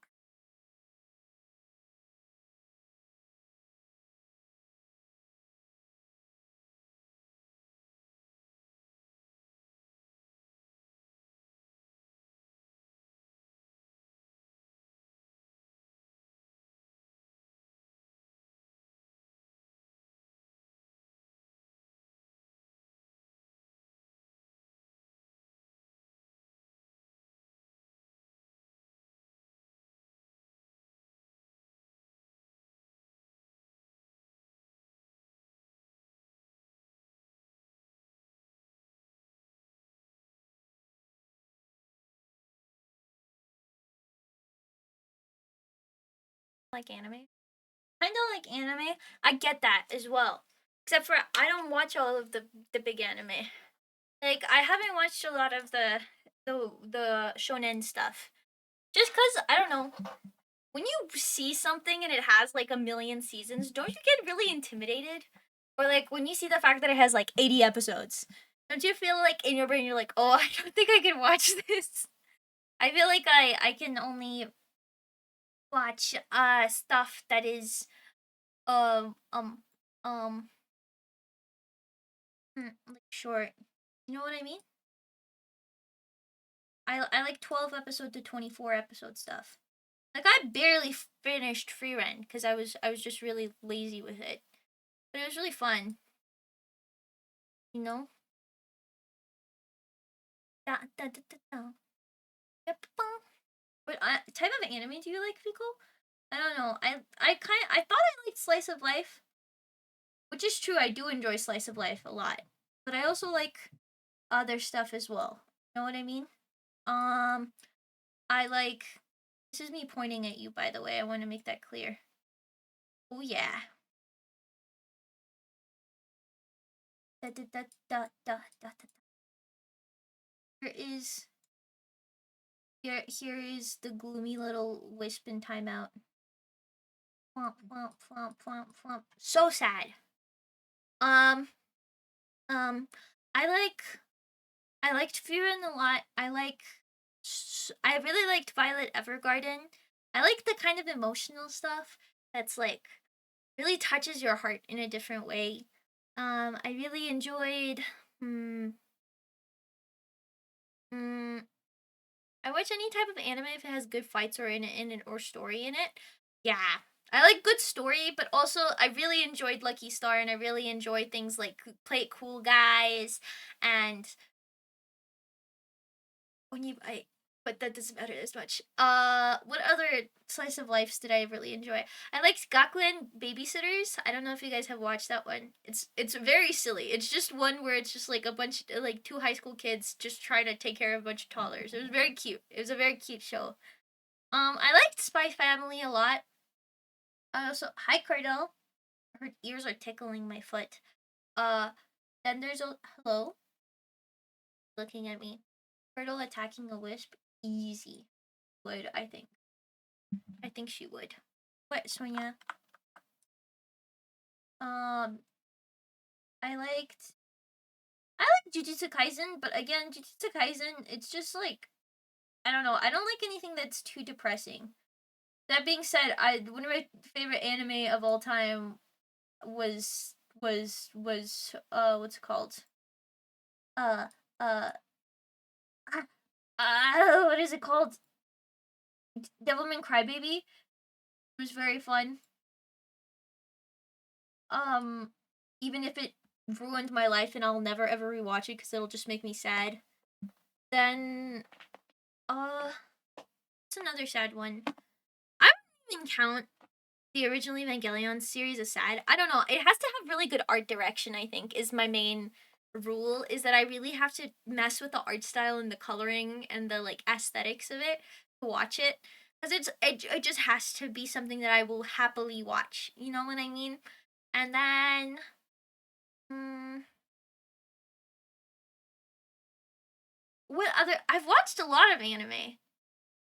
Like anime? Kind of like anime. I get that as well. Except for I don't watch all of the big anime. Like I haven't watched a lot of the shonen stuff. Just cuz I don't know. When you see something and it has like a million seasons, don't you get really intimidated? Or like when you see the fact that it has like 80 episodes, don't you feel like in your brain you're like, "Oh, I don't think I can watch this." I feel like I can only watch stuff that is um um um like short. You know what I mean? I like 12 episode to 24 episode stuff. Like I barely finished Free Rent because I was just really lazy with it. But it was really fun, you know? Da, da, da, da, da. Yep. What type of anime do you like, Fico? I don't know. I thought I liked slice of life, which is true. I do enjoy slice of life a lot, but I also like other stuff as well. You know what I mean? Um, I like. This is me pointing at you, by the way. I want to make that clear. Oh yeah. Da da da da da da da. Here is here is the gloomy little wisp in timeout. Flomp flomp flomp flomp flomp. So sad. Um um, I like I liked Furin a lot. I really liked Violet Evergarden. I like the kind of emotional stuff that's like really touches your heart in a different way. I really enjoyed. Hmm. Hmm. I watch any type of anime if it has good fights or in it or story in it. Yeah. I like good story, but also I really enjoyed Lucky Star, and I really enjoy things like Play It Cool Guys and when you I but that doesn't matter as much. What other slice of lives did I really enjoy? I liked Gakuen Babysitters. I don't know if you guys have watched that one. It's very silly. It's just one where it's just like a bunch like two high school kids just trying to take care of a bunch of toddlers. It was very cute. It was a very cute show. I liked Spy Family a lot. Also, hi Cardell. Her ears are tickling my foot. Uh, then there's a hello looking at me. Turtle attacking a wisp. Easy. Would I think. I think she would. What, Sonia? Um, I liked. I like Jujutsu Kaisen, but again, Jujutsu Kaisen, it's just like I don't know. I don't like anything that's too depressing. That being said, I one of my favorite anime of all time was what's it called? Uh uh what is it called? Devilman Crybaby. It was very fun. Um, even if it ruined my life and I'll never ever rewatch it because it'll just make me sad. Then, it's another sad one. I don't even count the original Evangelion series as sad. I don't know. It has to have really good art direction, I think, is my main rule, is that I really have to mess with the art style and the coloring and the like aesthetics of it to watch it. Because it just has to be something that I will happily watch. You know what I mean? And then, mm, what other? I've watched a lot of anime.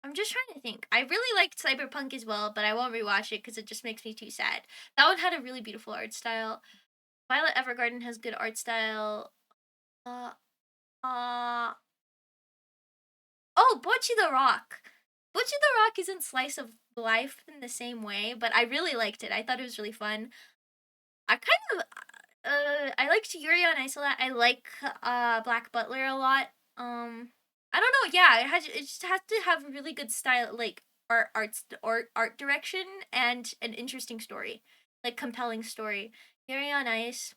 I'm just trying to think. I really liked Cyberpunk as well, but I won't rewatch it because it just makes me too sad. That one had a really beautiful art style. Violet Evergarden has good art style. Uh, uh, oh, Bocchi the Rock. Bocchi the Rock isn't slice of life in the same way, but I really liked it. I thought it was really fun. I kind of, I liked Yuri on Ice a lot. I like Black Butler a lot. I don't know. Yeah, it just has to have a really good style, like art direction and an interesting story, like compelling story. Yuri on Ice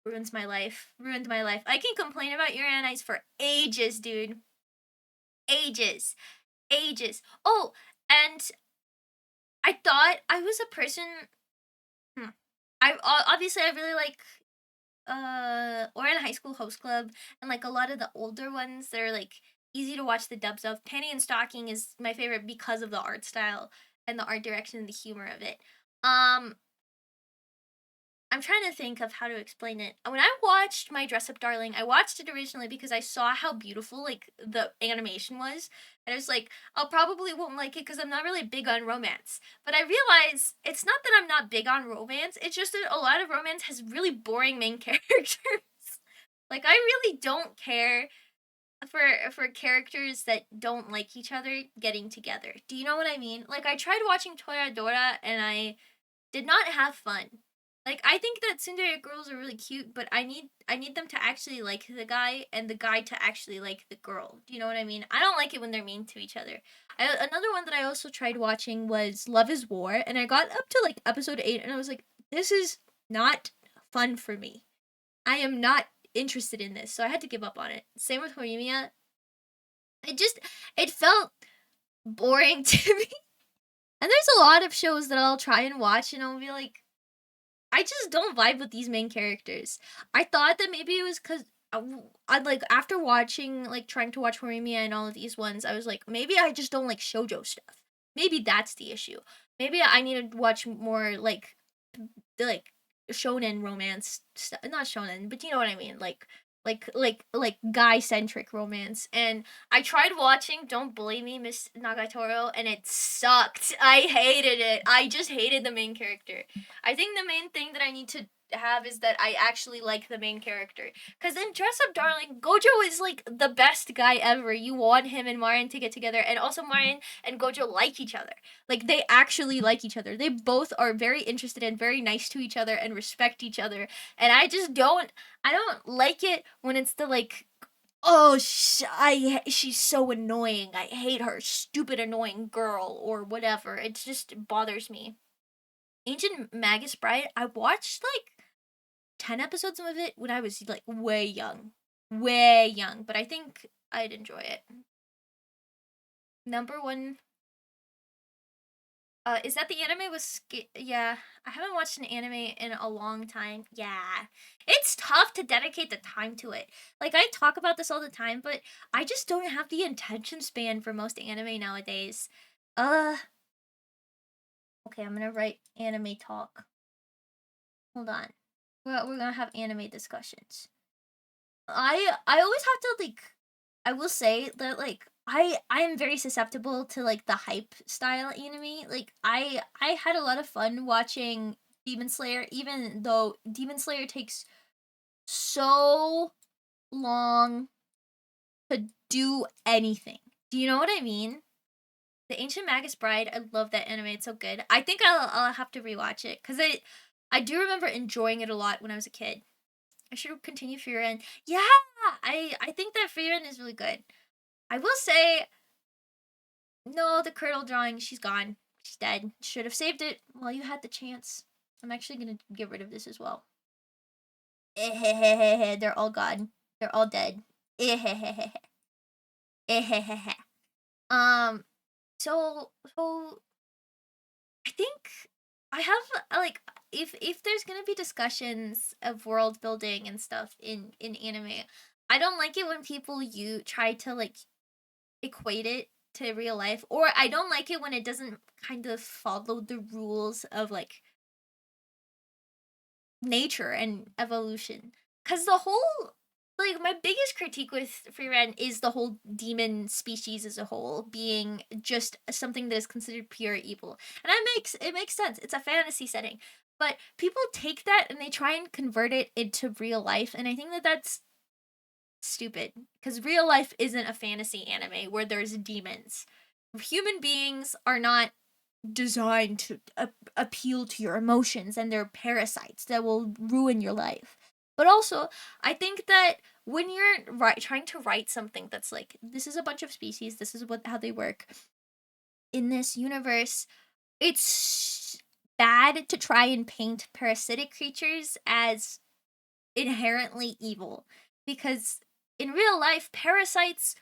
ruins my life. Ruined my life. I can complain about Yuri on Ice for ages, dude. Ages, ages. Oh, and I thought I was a person. Hmm, obviously I really like or in High School Host Club, and like a lot of the older ones that are like easy to watch the dubs of. Panty and Stocking is my favorite because of the art style and the art direction and the humor of it. Um, I'm trying to think of how to explain it. When I watched My Dress Up Darling, I watched it originally because I saw how beautiful like the animation was, and I was like, I'll probably won't like it because I'm not really big on romance. But I realize it's not that I'm not big on romance. It's just that a lot of romance has really boring main characters. Like I really don't care for characters that don't like each other getting together. Do you know what I mean? Like I tried watching Toradora and I did not have fun. Like I think that Tsundere girls are really cute, but I need them to actually like the guy and the guy to actually like the girl. Do you know what I mean? I don't like it when they're mean to each other. Another one that I also tried watching was Love is War, and I got up to like episode 8 and I was like, this is not fun for me. I am not interested in this, so I had to give up on it. Same with Horimiya. It felt boring to me. And there's a lot of shows that I'll try and watch and I'll be like, I just don't vibe with these main characters. I thought that maybe it was because I'd like after watching like trying to watch Horimiya and all of these ones, I was like, maybe I just don't like shoujo stuff. Maybe that's the issue. Maybe I need to watch more like shonen romance stuff. Not shonen, but you know what I mean. Like guy centric romance. And I tried watching Don't Bully Me, Miss Nagatoro, and it sucked. I hated it. I just hated the main character. I think the main thing that I need to have is that I actually like the main character. Because in Dress Up Darling, Gojo is like the best guy ever. You want him and Marin to get together, and also Marin and Gojo like each other. Like they actually like each other. They both are very interested and very nice to each other and respect each other. And I don't like it when it's the like, oh, she's so annoying. I hate her, stupid annoying girl or whatever. It just bothers me. Ancient Magus Bride, I watched like 10 episodes of it when I was like way young. Way young, but I think I'd enjoy it. Number one, is that the anime with yeah, I haven't watched an anime in a long time. Yeah. It's tough to dedicate the time to it. Like I talk about this all the time, but I just don't have the attention span for most anime nowadays. Uh okay, I'm gonna write anime talk. Hold on. We're gonna have anime discussions. I always have to like I will say that like I am very susceptible to like the hype style anime. Like I had a lot of fun watching Demon Slayer, even though Demon Slayer takes so long to do anything. Do you know what I mean? The Ancient Magus Bride, I love that anime. It's so good. I think I'll have to rewatch it because I do remember enjoying it a lot when I was a kid. I should continue Frieren. Yeah, I think that Frieren is really good. I will say, no, the Curdle drawing, she's gone. She's dead. Should have saved it while you had the chance. I'm actually gonna get rid of this as well. They're all gone. They're all dead. um, so I think I have like if there's gonna be discussions of world building and stuff in anime, I don't like it when people you try to like equate it to real life, or I don't like it when it doesn't kind of follow the rules of like nature and evolution. Cause the whole like my biggest critique with Freeran is the whole demon species as a whole being just something that is considered pure evil. And it makes sense. It's a fantasy setting. But people take that and they try and convert it into real life, and I think that that's stupid because real life isn't a fantasy anime where there's demons. Human beings are not designed to appeal to your emotions, and they're parasites that will ruin your life. But also, I think that when you're trying to write something that's like this is a bunch of species, this is how they work in this universe, it's bad to try and paint parasitic creatures as inherently evil because in real life parasites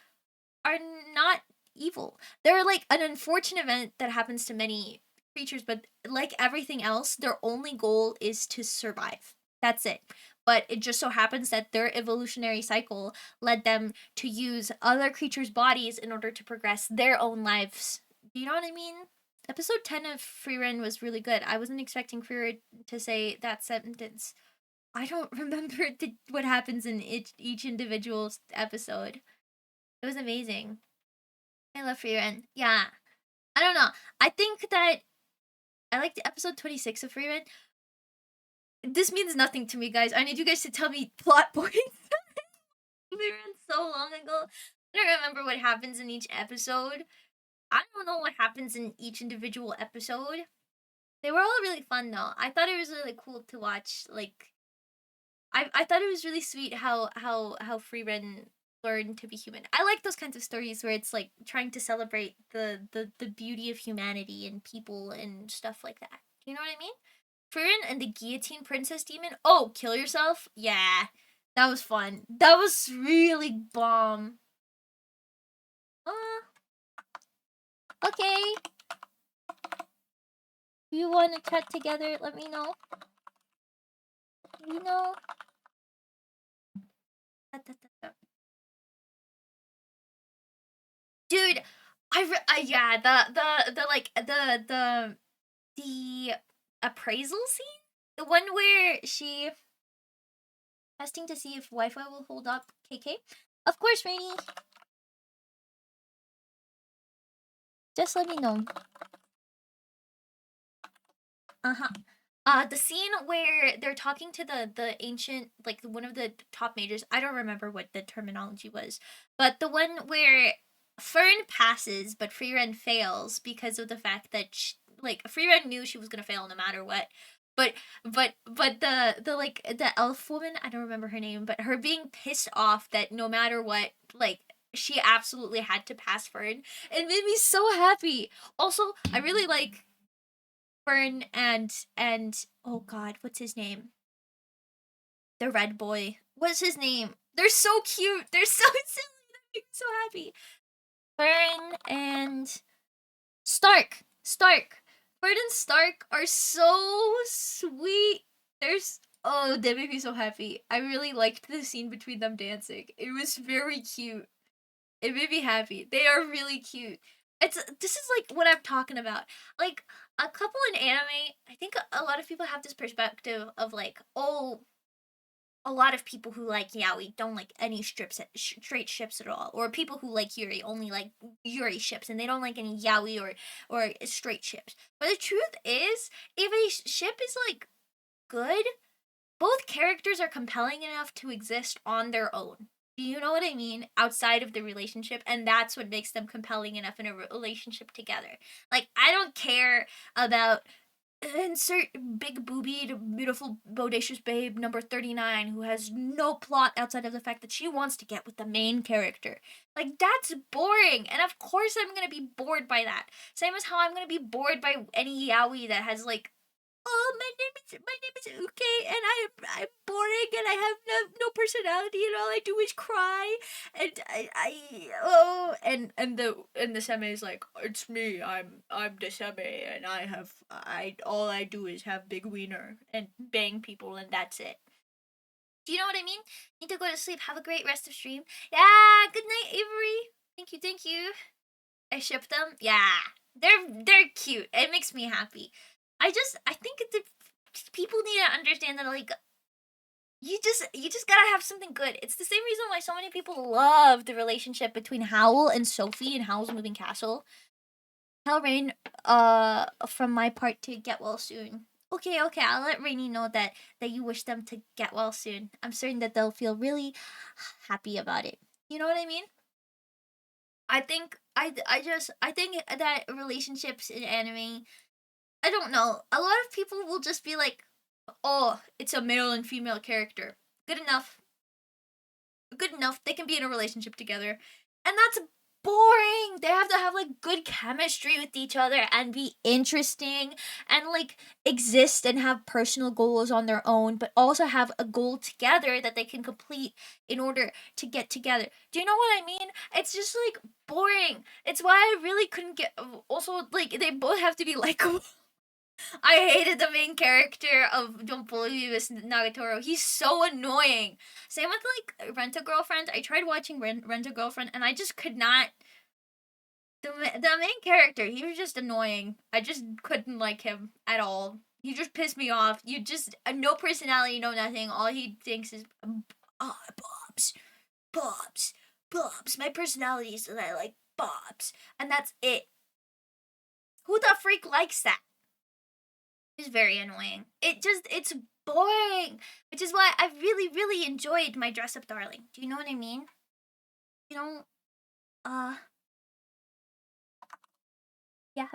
are not evil. They're like an unfortunate event that happens to many creatures, but like everything else, their only goal is to survive. That's it. But it just so happens that their evolutionary cycle led them to use other creatures' bodies in order to progress their own lives. Do you know what I mean? Episode 10 of Freerin was really good. I wasn't expecting Freerin to say that sentence. I don't remember what happens in each individual episode. It was amazing. I love Freerun. Yeah. I don't know. I think that I like the episode 26 of Freerun. This means nothing to me, guys. I need you guys to tell me plot points. Freerun so long ago. I don't remember what happens in each episode. I don't know what happens in each individual episode. They were all really fun though. I thought it was really cool to watch. Like I thought it was really sweet how Freerun learned to be human. I like those kinds of stories where it's like trying to celebrate the beauty of humanity and people and stuff like that. You know what I mean? Freerun and the Guillotine Princess Demon. Oh, kill yourself? Yeah. That was fun. That was really bomb. Okay. If you want to chat together, let me know. You know. Dude, yeah, the appraisal scene, the one where she testing to see if Wi-Fi will hold up. KK, of course, Rainy. Just let me know. Uh-huh. The scene where they're talking to the ancient, like one of the top mages. I don't remember what the terminology was, but the one where Fern passes, but Freeran fails because of the fact that like Freeran knew she was gonna fail no matter what. But the like the elf woman, I don't remember her name, but her being pissed off that no matter what, like she absolutely had to pass Fern, it made me so happy. Also, I really like Fern and oh god, what's his name? The red boy. What's his name? They're so cute. They're so silly. That makes me so happy. Fern and Stark. Fern and Stark are so sweet. There's oh, they make me so happy. I really liked the scene between them dancing. It was very cute. It made me happy. They are really cute. This is like what I'm talking about. Like a couple in anime, I think a lot of people have this perspective of like, oh, a lot of people who like yaoi don't like any straight ships at all, or people who like yuri only like yuri ships, and they don't like any yaoi or straight ships. But the truth is, if a ship is like good, both characters are compelling enough to exist on their own. Do you know what I mean? Outside of the relationship, and that's what makes them compelling enough in a relationship together. Like, I don't care about insert big boobied, beautiful, bodacious babe number 39 who has no plot outside of the fact that she wants to get with the main character. Like, that's boring. And of course, I'm gonna be bored by that. Same as how I'm gonna be bored by any yaoi that has, like, oh, my name is Uke, and I'm boring, and I have no personality, and all I do is cry, and and the seme is like, it's me, I'm the seme, and I all I do is have big wiener and bang people, and that's it. Do you know what I mean? Need to go to sleep. Have a great rest of stream. Yeah. Good night, Avery. Thank you. I ship them. Yeah, they're cute. It makes me happy. I think people need to understand that like you just gotta have something good. It's the same reason why so many people love the relationship between Howl and Sophie in Howl's Moving Castle. Tell Rain, from my part to get well soon. Okay, I'll let Rainy know that you wish them to get well soon. I'm certain that they'll feel really happy about it. You know what I mean? I think I think that relationships in anime, I don't know. A lot of people will just be like, "Oh, it's a male and female character. Good enough. Good enough. They can be in a relationship together." And that's boring. They have to have like good chemistry with each other and be interesting and like exist and have personal goals on their own, but also have a goal together that they can complete in order to get together. Do you know what I mean? It's just like boring. It's why I really couldn't get also like they both have to be likable. I hated the main character of Don't Believe This Nagatoro. He's so annoying. Same with like Rent a Girlfriend. I tried watching Rent a Girlfriend and I just could not. The main character, he was just annoying. I just couldn't like him at all. He just pissed me off. You just no personality, no nothing. All he thinks is Bobs, Bobs, Bobs. My personality is that I like Bobs, and that's it. Who the freak likes that? Is very annoying. It's boring, which is why I really enjoyed my Dress Up Darling. Do you know what I mean? You know, uh, yeah,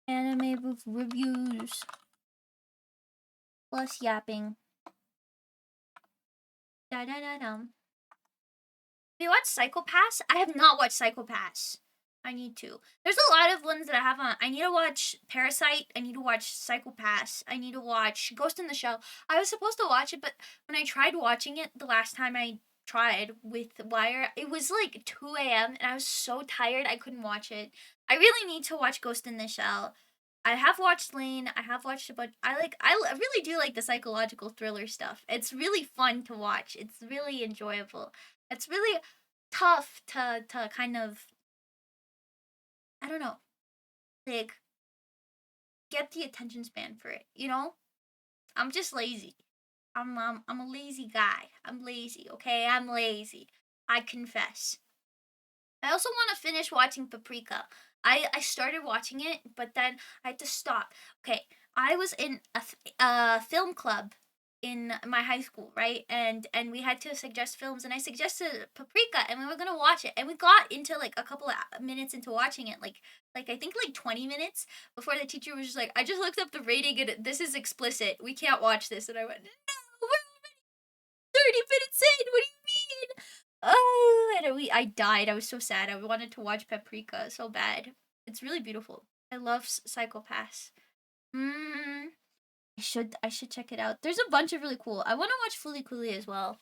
anime reviews plus yapping. Da da da dum. Have you watched Psycho Pass? I have not watched Psycho Pass. I need to. There's a lot of ones that I haven't. I need to watch Parasite. I need to watch Psycho Pass. I need to watch Ghost in the Shell. I was supposed to watch it, but when I tried watching it the last time I tried with Wire, it was like 2 a.m. and I was so tired I couldn't watch it. I really need to watch Ghost in the Shell. I have watched Lane. I have watched a bunch. I really do like the psychological thriller stuff. It's really fun to watch. It's really enjoyable. It's really tough to kind of, I don't know, like get the attention span for it, you know? I'm just lazy. I'm a lazy guy. I'm lazy, okay? I'm lazy. I confess. I also want to finish watching Paprika. I started watching it, but then I had to stop. Okay, I was in a film club in my high school, right? And we had to suggest films, and I suggested Paprika, and we were gonna watch it, and we got into like a couple of minutes into watching it, like I think like 20 minutes before the teacher was just like, I just looked up the rating, and this is explicit. We can't watch this, and I went, no, we're 30 minutes in. What do you mean? Oh, and I died. I was so sad. I wanted to watch Paprika so bad. It's really beautiful. I love Psychopass. Mm, I should check it out. There's a bunch of really cool. I want to watch Fully Cooley as well.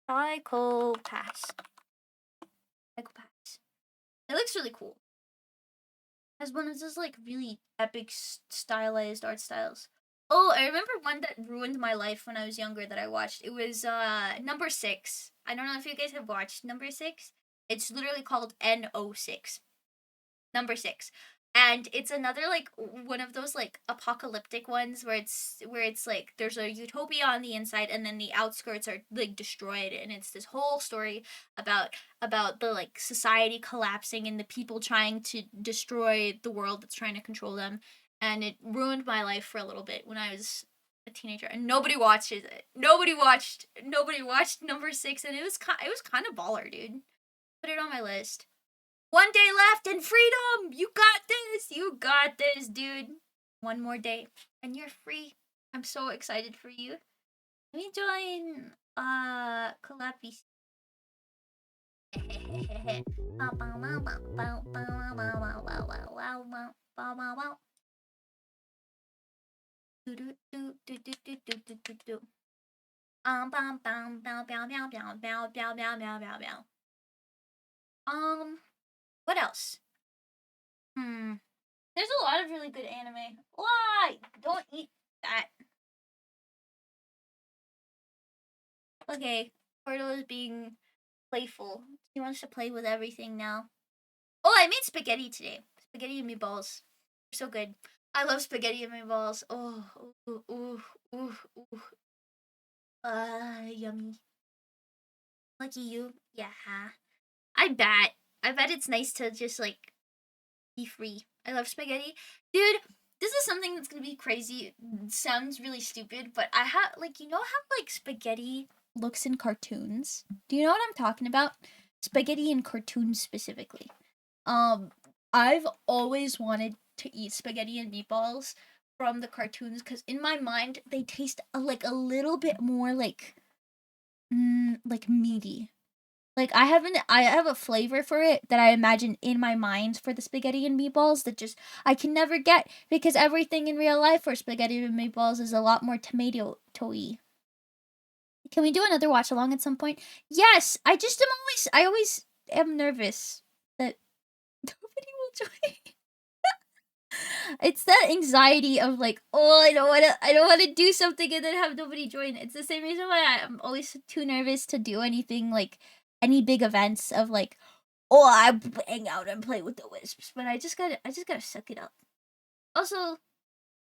Psychopass. Psychopass. It looks really cool. Has one of those like really epic stylized art styles. Oh, I remember one that ruined my life when I was younger that I watched. It was Number 6. I don't know if you guys have watched Number 6. It's literally called NO6. Number 6. And it's another like one of those like apocalyptic ones where it's like there's a utopia on the inside and then the outskirts are like destroyed, and it's this whole story about the like society collapsing and the people trying to destroy the world that's trying to control them. And it ruined my life for a little bit when I was a teenager, and nobody watches it. Nobody watched Number 6, and it was kind of baller, dude. Put it on my list. One day left and freedom! You got this! You got this, dude. One more day and you're free. I'm so excited for you. Let me join Calapi. What else? There's a lot of really good anime. Why? Don't eat that. Okay, Portal is being playful. He wants to play with everything now. Oh, I made spaghetti today. Spaghetti and meatballs. They're so good. I love spaghetti and meatballs. Oh, ooh, ooh, ooh, ooh. Yummy. Lucky you. Yeah. I bet. I bet it's nice to just like be free. I love spaghetti. Dude, this is something that's gonna be crazy. It sounds really stupid, but I have like, you know how like spaghetti looks in cartoons? Do you know what I'm talking about? Spaghetti in cartoons specifically. I've always wanted to eat spaghetti and meatballs from the cartoons because in my mind they taste like a little bit more like meaty. Like I have a flavor for it that I imagine in my mind for the spaghetti and meatballs that just I can never get because everything in real life for spaghetti and meatballs is a lot more tomato-y. Can we do another watch along at some point? Yes, I always am nervous that nobody will join. It's that anxiety of like, oh, I don't want to do something and then have nobody join. It's the same reason why I'm always too nervous to do anything like any big events of like, oh, I hang out and play with the wisps. But I just gotta suck it up. Also,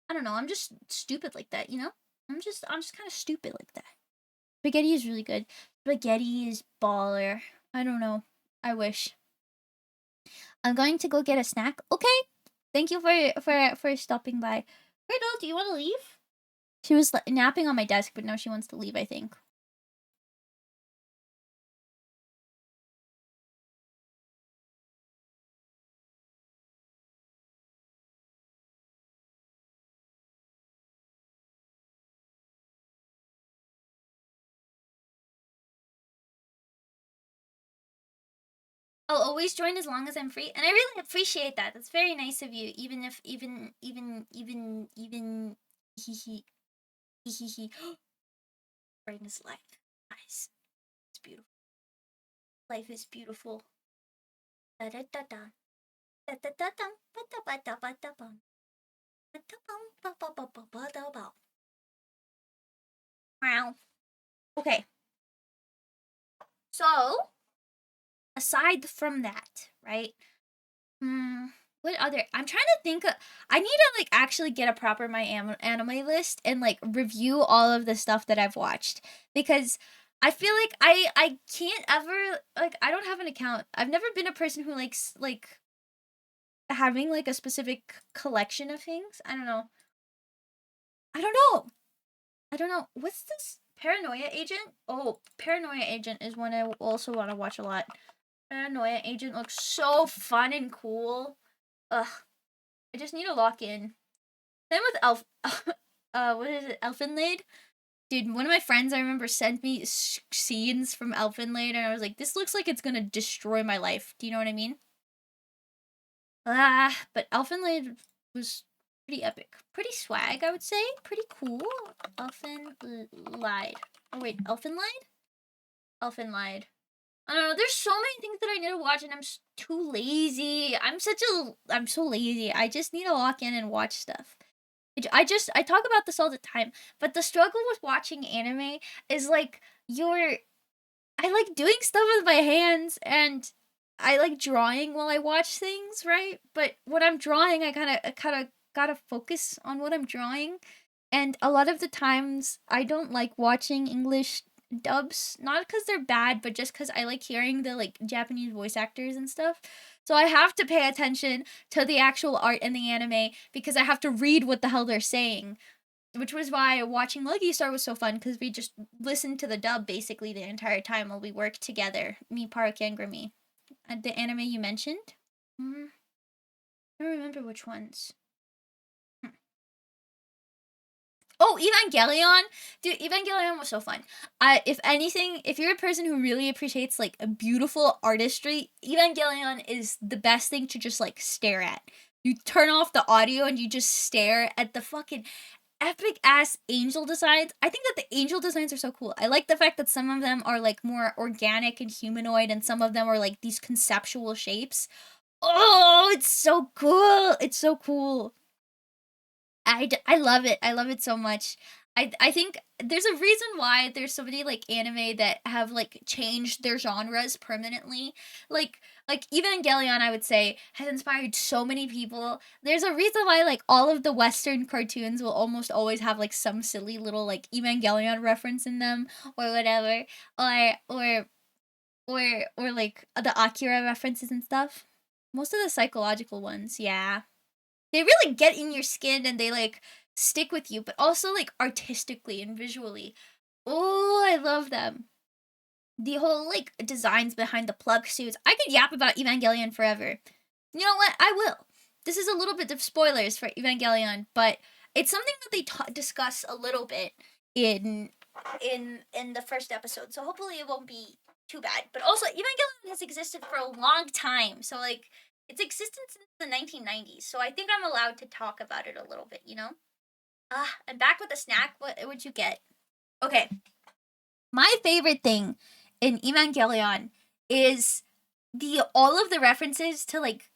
I don't know. I'm just stupid like that, you know. I'm just kind of stupid like that. Spaghetti is really good. Spaghetti is baller. I don't know. I wish. I'm going to go get a snack. Okay. Thank you for stopping by. Riddle, do you want to leave? She was napping on my desk, but now she wants to leave, I think. I'll always join as long as I'm free, and I really appreciate that. That's very nice of you. Even if even he brain is life, guys. It's beautiful. Life is beautiful. Da da da da. Da da da da. Ba da ba da ba da ba. Ba da ba ba ba ba ba ba da ba. Wow. Okay. So, aside from that, right? What other? I'm trying to think. I need to like actually get a proper my anime list and like review all of the stuff that I've watched because I feel like I can't ever like I don't have an account. I've never been a person who likes like having like a specific collection of things. I don't know. I don't know. I don't know. What's this? Paranoia Agent? Oh, Paranoia Agent is one I also want to watch a lot. Paranoia Agent looks so fun and cool. Ugh. I just need to lock in. Same with what is it? Elfenlade? Dude, one of my friends I remember sent me scenes from Elfenlade and I was like, this looks like it's gonna destroy my life. Do you know what I mean? But Elfenlied was pretty epic. Pretty swag, I would say. Pretty cool. Elfenlied. Oh wait, Elfenlied? Elfenlied. I don't know. There's so many things that I need to watch, and I'm too lazy. I'm so lazy. I just need to lock in and watch stuff. I talk about this all the time, but the struggle with watching anime is like I like doing stuff with my hands, and I like drawing while I watch things, right? But when I'm drawing, I kind of gotta focus on what I'm drawing, and a lot of the times I don't like watching English dubs, not because they're bad, but just because I like hearing the like Japanese voice actors and stuff. So I have to pay attention to the actual art in the anime because I have to read what the hell they're saying, which was why watching Lucky Star was so fun because we just listened to the dub basically the entire time while we worked together. Me, Park, and Grammy. The anime you mentioned? I don't remember which ones. Oh, Evangelion! Dude, Evangelion was so fun. If anything, if you're a person who really appreciates like a beautiful artistry, Evangelion is the best thing to just like stare at. You turn off the audio and you just stare at the fucking epic ass angel designs. I think that the angel designs are so cool. I like the fact that some of them are like more organic and humanoid, and some of them are like these conceptual shapes. Oh, it's so cool. It's so cool. I love it. I love it so much. I think there's a reason why there's so many like anime that have like changed their genres permanently. Like like Evangelion, I would say, has inspired so many people. There's a reason why like all of the Western cartoons will almost always have like some silly little like Evangelion reference in them or whatever. Or or like the Akira references and stuff. Most of the psychological ones, yeah, they really get in your skin and they like stick with you, but also like artistically and visually. Oh, I love them. The whole like designs behind the plug suits. I could yap about Evangelion forever. You know what? I will. This is a little bit of spoilers for Evangelion, but it's something that they discuss a little bit in in the first episode. So hopefully it won't be too bad. But also Evangelion has existed for a long time. So like it's existed since the 1990s. So I think I'm allowed to talk about it a little bit, you know? I'm back with a snack. What would you get? Okay. My favorite thing in Evangelion is the all of the references to like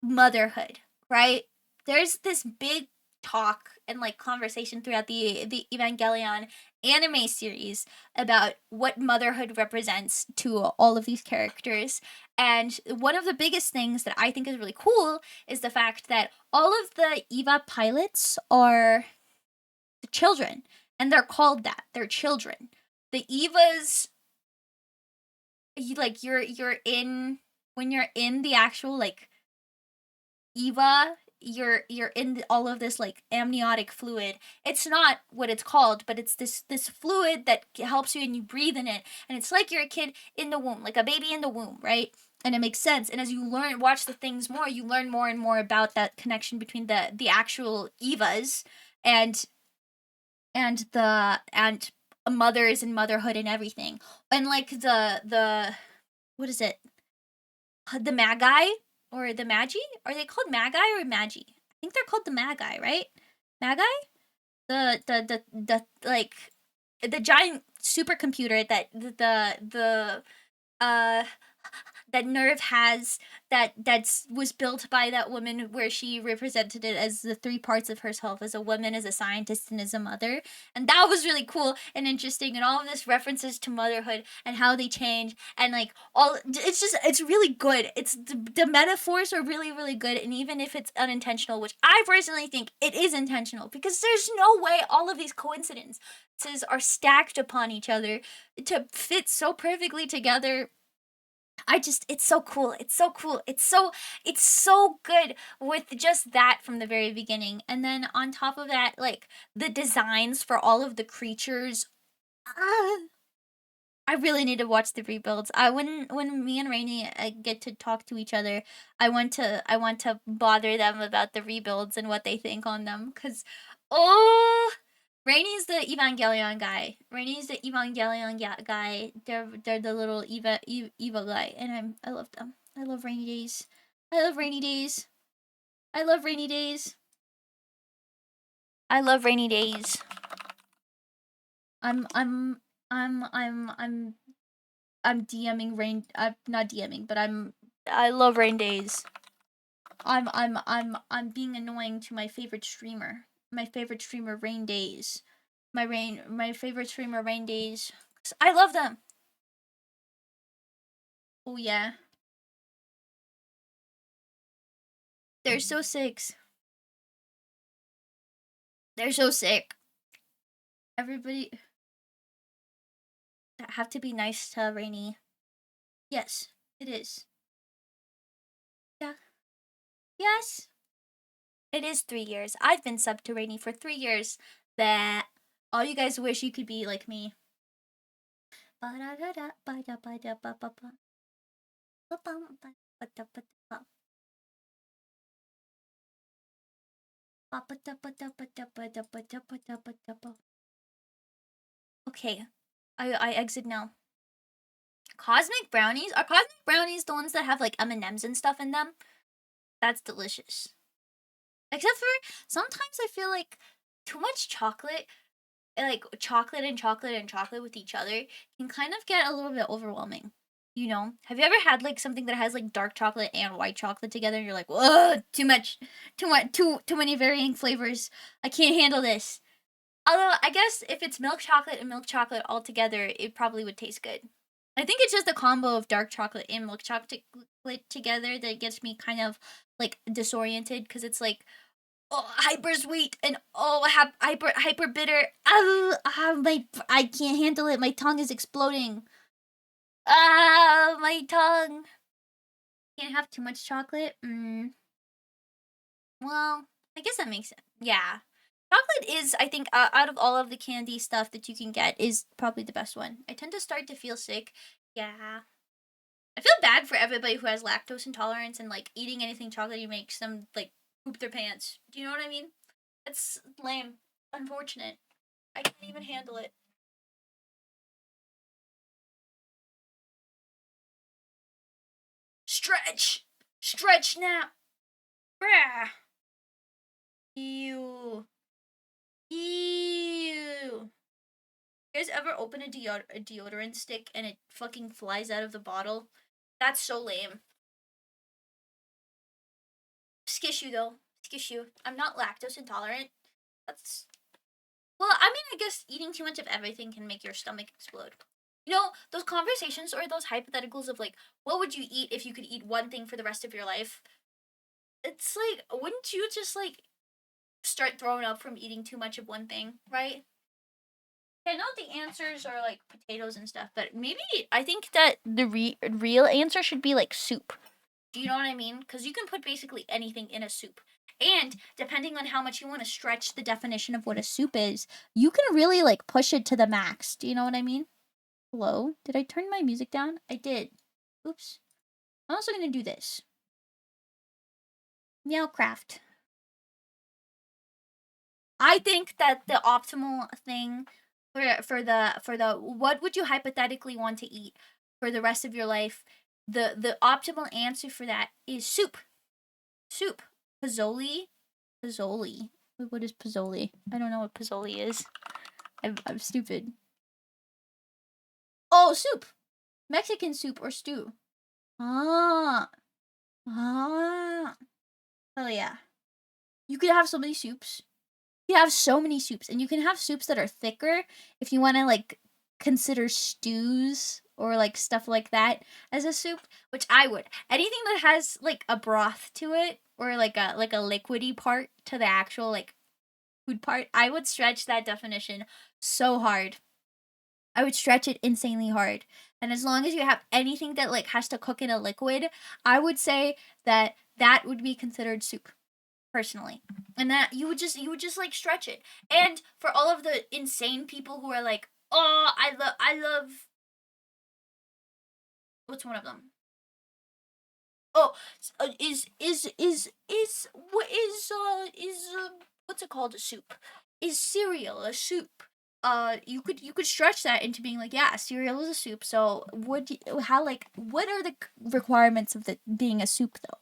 motherhood, right? There's this big talk and like conversation throughout the Evangelion anime series about what motherhood represents to all of these characters. And one of the biggest things that I think is really cool is the fact that all of the Eva pilots are children, and they're called that. They're children. The Evas, like you're in when you're in the actual like Eva, you're in all of this like amniotic fluid. It's not what it's called, but it's this fluid that helps you and you breathe in it, and it's like you're a kid in the womb, like a baby in the womb, right? And it makes sense. And as you watch the things more, you learn more and more about that connection between the actual Evas and and mothers and motherhood and everything, and like the what is it, the Magi or the Magi? Are they called Magi or Magi? I think they're called the Magi, right? Magi? The like the giant supercomputer that the uh that Nerve has, that was built by that woman, where she represented it as the three parts of herself, as a woman, as a scientist, and as a mother. And that was really cool and interesting, and all of this references to motherhood and how they change, and like all it's really good. It's the metaphors are really really good, and even if it's unintentional, which I personally think it is intentional, because there's no way all of these coincidences are stacked upon each other to fit so perfectly together. It's so cool. It's so cool. It's so good with just that from the very beginning. And then on top of that, like the designs for all of the creatures. Ah, I really need to watch the rebuilds. I when me and Rainy get to talk to each other, I want to bother them about the rebuilds and what they think on them, cuz oh, Rainy's the Evangelion guy. Rainy's the Evangelion guy. They're the little Eva guy, and I love them. I love Rainy Days. I love rainy days. I love rainy days. I love rainy days. I'm I'm I'm I'm I'm DMing rain. I'm not DMing, but I love rain days. I'm being annoying to my favorite streamer. My favorite streamer, Rain Days. My favorite streamer, Rain Days. I love them. Oh yeah, they're so sick. They're so sick. Everybody have to be nice to Rainy. Yes, it is. Yeah. Yes. It is 3 years. I've been subbed to Rainy for 3 years. That all you guys wish you could be like me. Okay, I exit now. Cosmic brownies? Are cosmic brownies the ones that have like M&Ms and stuff in them? That's delicious. Except for sometimes I feel like too much chocolate, like chocolate and chocolate and chocolate with each other, can kind of get a little bit overwhelming. You know? Have you ever had like something that has like dark chocolate and white chocolate together and you're like, whoa, too much, too many varying flavors. I can't handle this. Although I guess if it's milk chocolate and milk chocolate all together, it probably would taste good. I think it's just the combo of dark chocolate and milk chocolate together that gets me kind of like disoriented because it's like, oh, hyper sweet and oh, hyper bitter. I can't handle it. My tongue is exploding. Ah, my tongue. Can't have too much chocolate. Well, I guess that makes sense. Yeah. Chocolate is, I think, out of all of the candy stuff that you can get, is probably the best one. I tend to start to feel sick. Yeah. I feel bad for everybody who has lactose intolerance and, like, eating anything chocolatey makes them, like, poop their pants. Do you know what I mean? It's lame. Unfortunate. I can't even handle it. Stretch! Stretch now! Brah! Ew. Ew. You guys ever open a deodorant stick and it fucking flies out of the bottle? That's so lame. Skishu though. Skishu. I'm not lactose intolerant. That's well, I mean, I guess eating too much of everything can make your stomach explode. You know, those conversations or those hypotheticals of like, what would you eat if you could eat one thing for the rest of your life? It's like, wouldn't you just like start throwing up from eating too much of one thing, right? I know the answers are like potatoes and stuff, but maybe I think that the real answer should be like soup. Do you know what I mean? Because you can put basically anything in a soup. And depending on how much you want to stretch the definition of what a soup is, you can really like push it to the max. Do you know what I mean? Hello? Did I turn my music down? I did. Oops. I'm also going to do this. Meowcraft. I think that the optimal thing for the what would you hypothetically want to eat for the rest of your life? The optimal answer for that is soup. Soup. Pozzoli. Pozzoli. What is pozzoli? I don't know what pozzoli is. I'm stupid. Oh, soup. Mexican soup or stew. Ah. Ah. Oh yeah. You could have so many soups. You have so many soups, and you can have soups that are thicker if you want to like consider stews or like stuff like that as a soup, which I would. Anything that has like a broth to it or like a liquidy part to the actual like food part, I would stretch that definition so hard. I would stretch it insanely hard. And as long as you have anything that like has to cook in a liquid, I would say that that would be considered soup personally. And that you would just like stretch it. And for all of the insane people who are like, "Oh, I love what's one of them? Oh, is what is what's it called? A soup? Is cereal a soup? You could stretch that into being like, yeah, cereal is a soup. So how like what are the requirements of the being a soup though?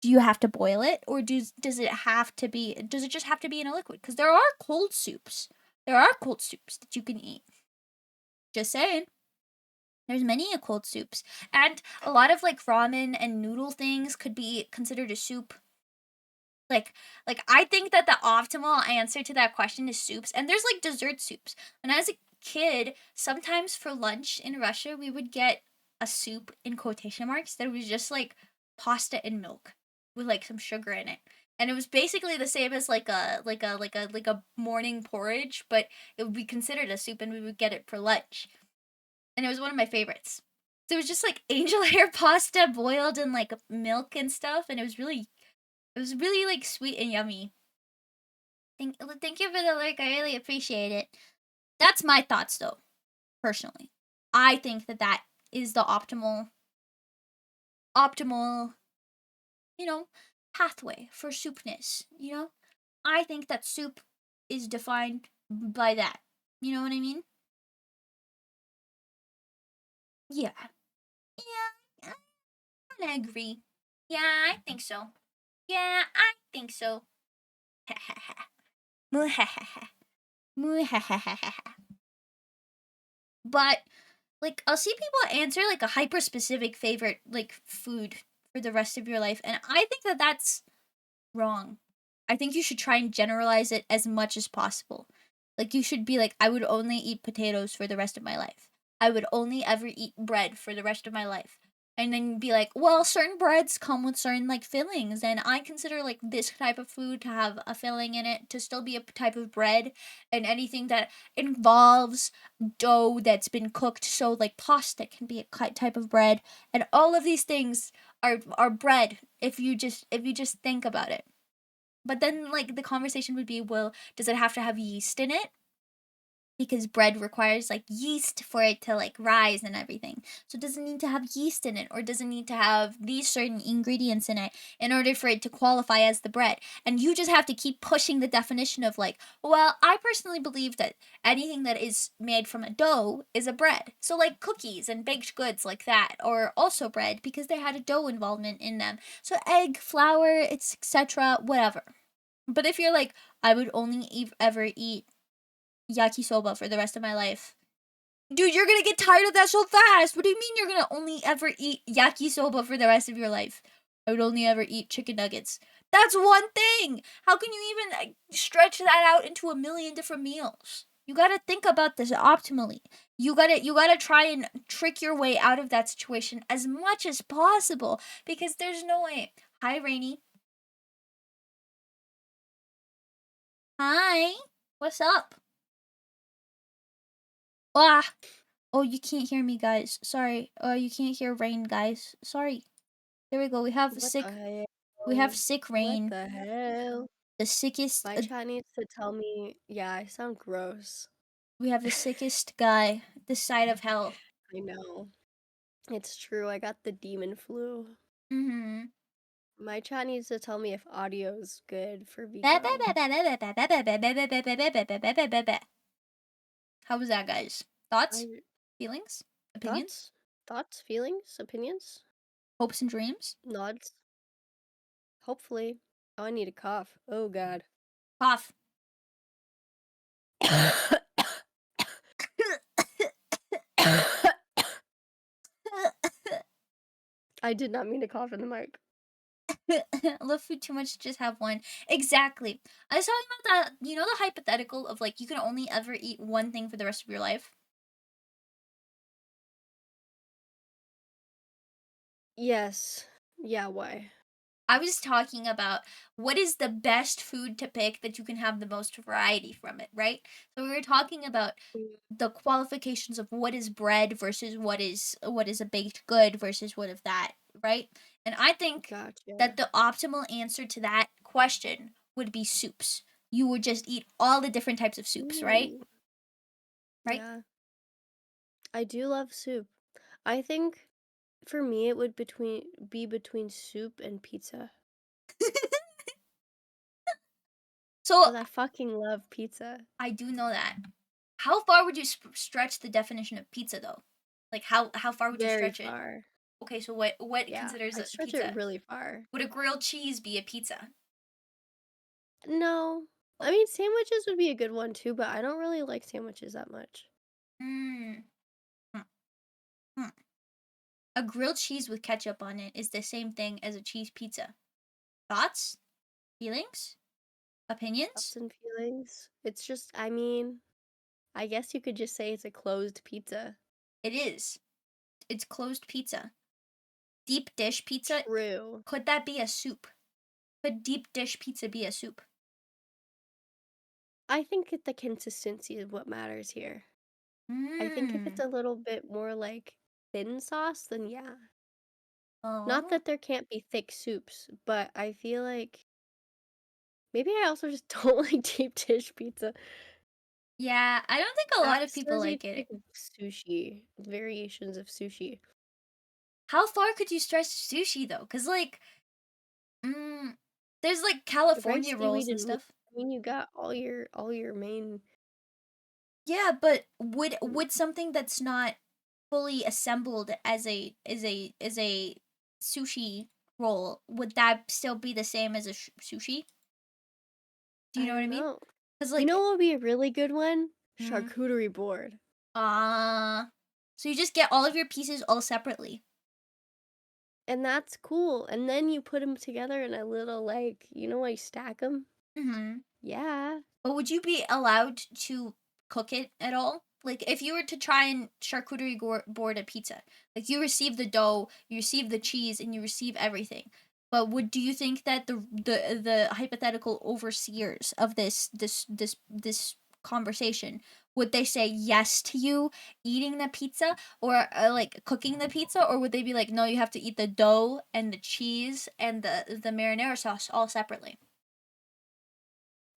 Do you have to boil it, or does it just have to be in a liquid? Because there are cold soups. There are cold soups that you can eat. Just saying. There's many a cold soups. And a lot of like ramen and noodle things could be considered a soup. Like I think that the optimal answer to that question is soups. And there's like dessert soups. When I was a kid, sometimes for lunch in Russia, we would get a soup in quotation marks that was just like pasta and milk with like some sugar in it. And it was basically the same as like a morning porridge, but it would be considered a soup and we would get it for lunch. And it was one of my favorites. So it was just like angel hair pasta boiled in like milk and stuff, and it was really like sweet and yummy. Thank you for the like. I really appreciate it. That's my thoughts though, personally. I think that is the optimal, you know, pathway for soupness, I think that soup is defined by that. You know what I mean? Yeah. Yeah, I agree. Yeah, I think so. Yeah, I think so. But like I'll see people answer like a hyper specific favorite like food for the rest of your life, and I think that that's wrong. I think you should try and generalize it as much as possible. Like you should be like, I would only eat potatoes for the rest of my life. I would only ever eat bread for the rest of my life. And then be like, well, certain breads come with certain like fillings, and I consider like this type of food to have a filling in it to still be a type of bread, and anything that involves dough that's been cooked, so like pasta can be a type of bread, and all of these things are bread if you just think about it. But then, like, the conversation would be, well, does it have to have yeast in it? Because bread requires, like, yeast for it to, like, rise and everything. So does it need to have yeast in it? Or does it need to have these certain ingredients in it in order for it to qualify as the bread? And you just have to keep pushing the definition of, like, well, I personally believe that anything that is made from a dough is a bread. So, like, cookies and baked goods like that are also bread because they had a dough involvement in them. So egg, flour, it's etc., whatever. But if you're like, I would only ever eat yakisoba for the rest of my life. Dude, you're gonna get tired of that so fast. What do you mean you're gonna only ever eat yakisoba for the rest of your life? I would only ever eat chicken nuggets. That's one thing. How can you even stretch that out into a million different meals? You gotta think about this optimally. You gotta try and trick your way out of that situation as much as possible because there's no way. Hi, Rainy. Hi. What's up? Ah. Oh, you can't hear me, guys. Sorry. You can't hear Rain, guys. Sorry. There we go. We have What sick. the We have hell? sick What Rain. the hell? The sickest. My chat needs to tell me, yeah, I sound gross. We have the sickest guy this side of hell. I know. It's true, I got the demon flu. Mm-hmm. My chat needs to tell me if audio's good for How Vico. was that, guys? Thoughts? I Feelings? Opinions? thoughts? Thoughts? Feelings? Opinions? Hopes and dreams? Nods? Hopefully. Oh, I need a cough. Oh god. Cough. I did not mean to cough in the mic. I love food too much to just have one. Exactly. I was talking about that, the hypothetical of like you can only ever eat one thing for the rest of your life. Yes. Yeah, why? I was talking about what is the best food to pick that you can have the most variety from it, right? So we were talking about the qualifications of what is bread versus what is a baked good versus what of that, right? And I think Gotcha. that the optimal answer to that question would be soups. You would just eat all the different types of soups, right? Ooh. Right? Yeah. I do love soup. I think for me it would be between soup and pizza. So Cause I fucking love pizza. I do know that. How far would you stretch the definition of pizza though? Like how far would you Very stretch it? far. Okay, so what Yeah, considers I a stretch it pizza? really far. Would a grilled cheese be a pizza? No. I mean, sandwiches would be a good one too, but I don't really like sandwiches that much. Mm. Hmm, hmm. A grilled cheese with ketchup on it is the same thing as a cheese pizza. Thoughts? Feelings? Opinions? Thoughts and feelings. It's just, I mean, I guess you could just say it's a closed pizza. It is. It's closed pizza. Deep dish pizza, True. could that be a soup? Could deep dish pizza be a soup? I think the consistency is what matters here. I think if it's Mm. a little bit more like thin sauce, then yeah. Not Oh. that there can't be thick soups, but I feel like maybe I also just don't like deep dish pizza. Yeah, I don't think a lot of That people reminds me like of it. like sushi, variations of sushi. How far could you stretch sushi though? Cause like, mm, there's like Very California seaweed rolls and and meat. stuff. I mean, you got all your main. Yeah, but would Hmm, something that's not fully assembled as a sushi roll, would that still be the same as a sushi? Do you I know what I don't mean? know. Cause You know like, what would be a really good one? mm, Charcuterie board. so you just get all of your pieces all separately. And that's cool. And then you put them together in a little like, I stack them. Mm-hmm. Yeah. But would you be allowed to cook it at all? Like, if you were to try and charcuterie board a pizza, like you receive the dough, you receive the cheese, and you receive everything. But do you think that the hypothetical overseers of this conversation, would they say yes to you eating the pizza, or like cooking the pizza, or would they be like, no, you have to eat the dough and the cheese and the marinara sauce all separately?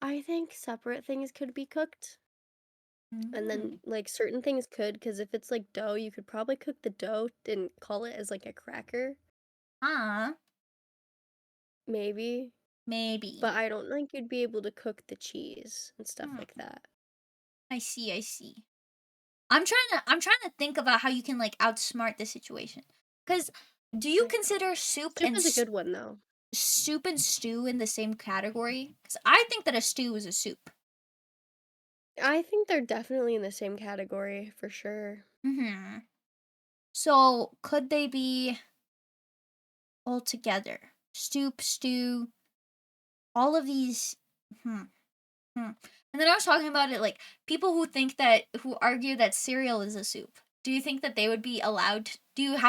I think separate things could be cooked. And then Mm. like certain things could, because if it's like dough, you could probably cook the dough and call it as like a cracker. Ah, Maybe. maybe. But I don't think you'd be able to cook the cheese and stuff Hmm. like that. I see, I see. I'm trying to think about how you can like outsmart the situation. Cuz do you I know. consider soup Soup and is a good one though. soup and stew in the same category? Cuz I think that a stew is a soup. I think they're definitely in the same category for sure. Mhm. So, could they be all together? Soup, stew, all of these hmm. Hmm. And then I was talking about it like people who argue that cereal is a soup. Do you think that they would be allowed? Do you have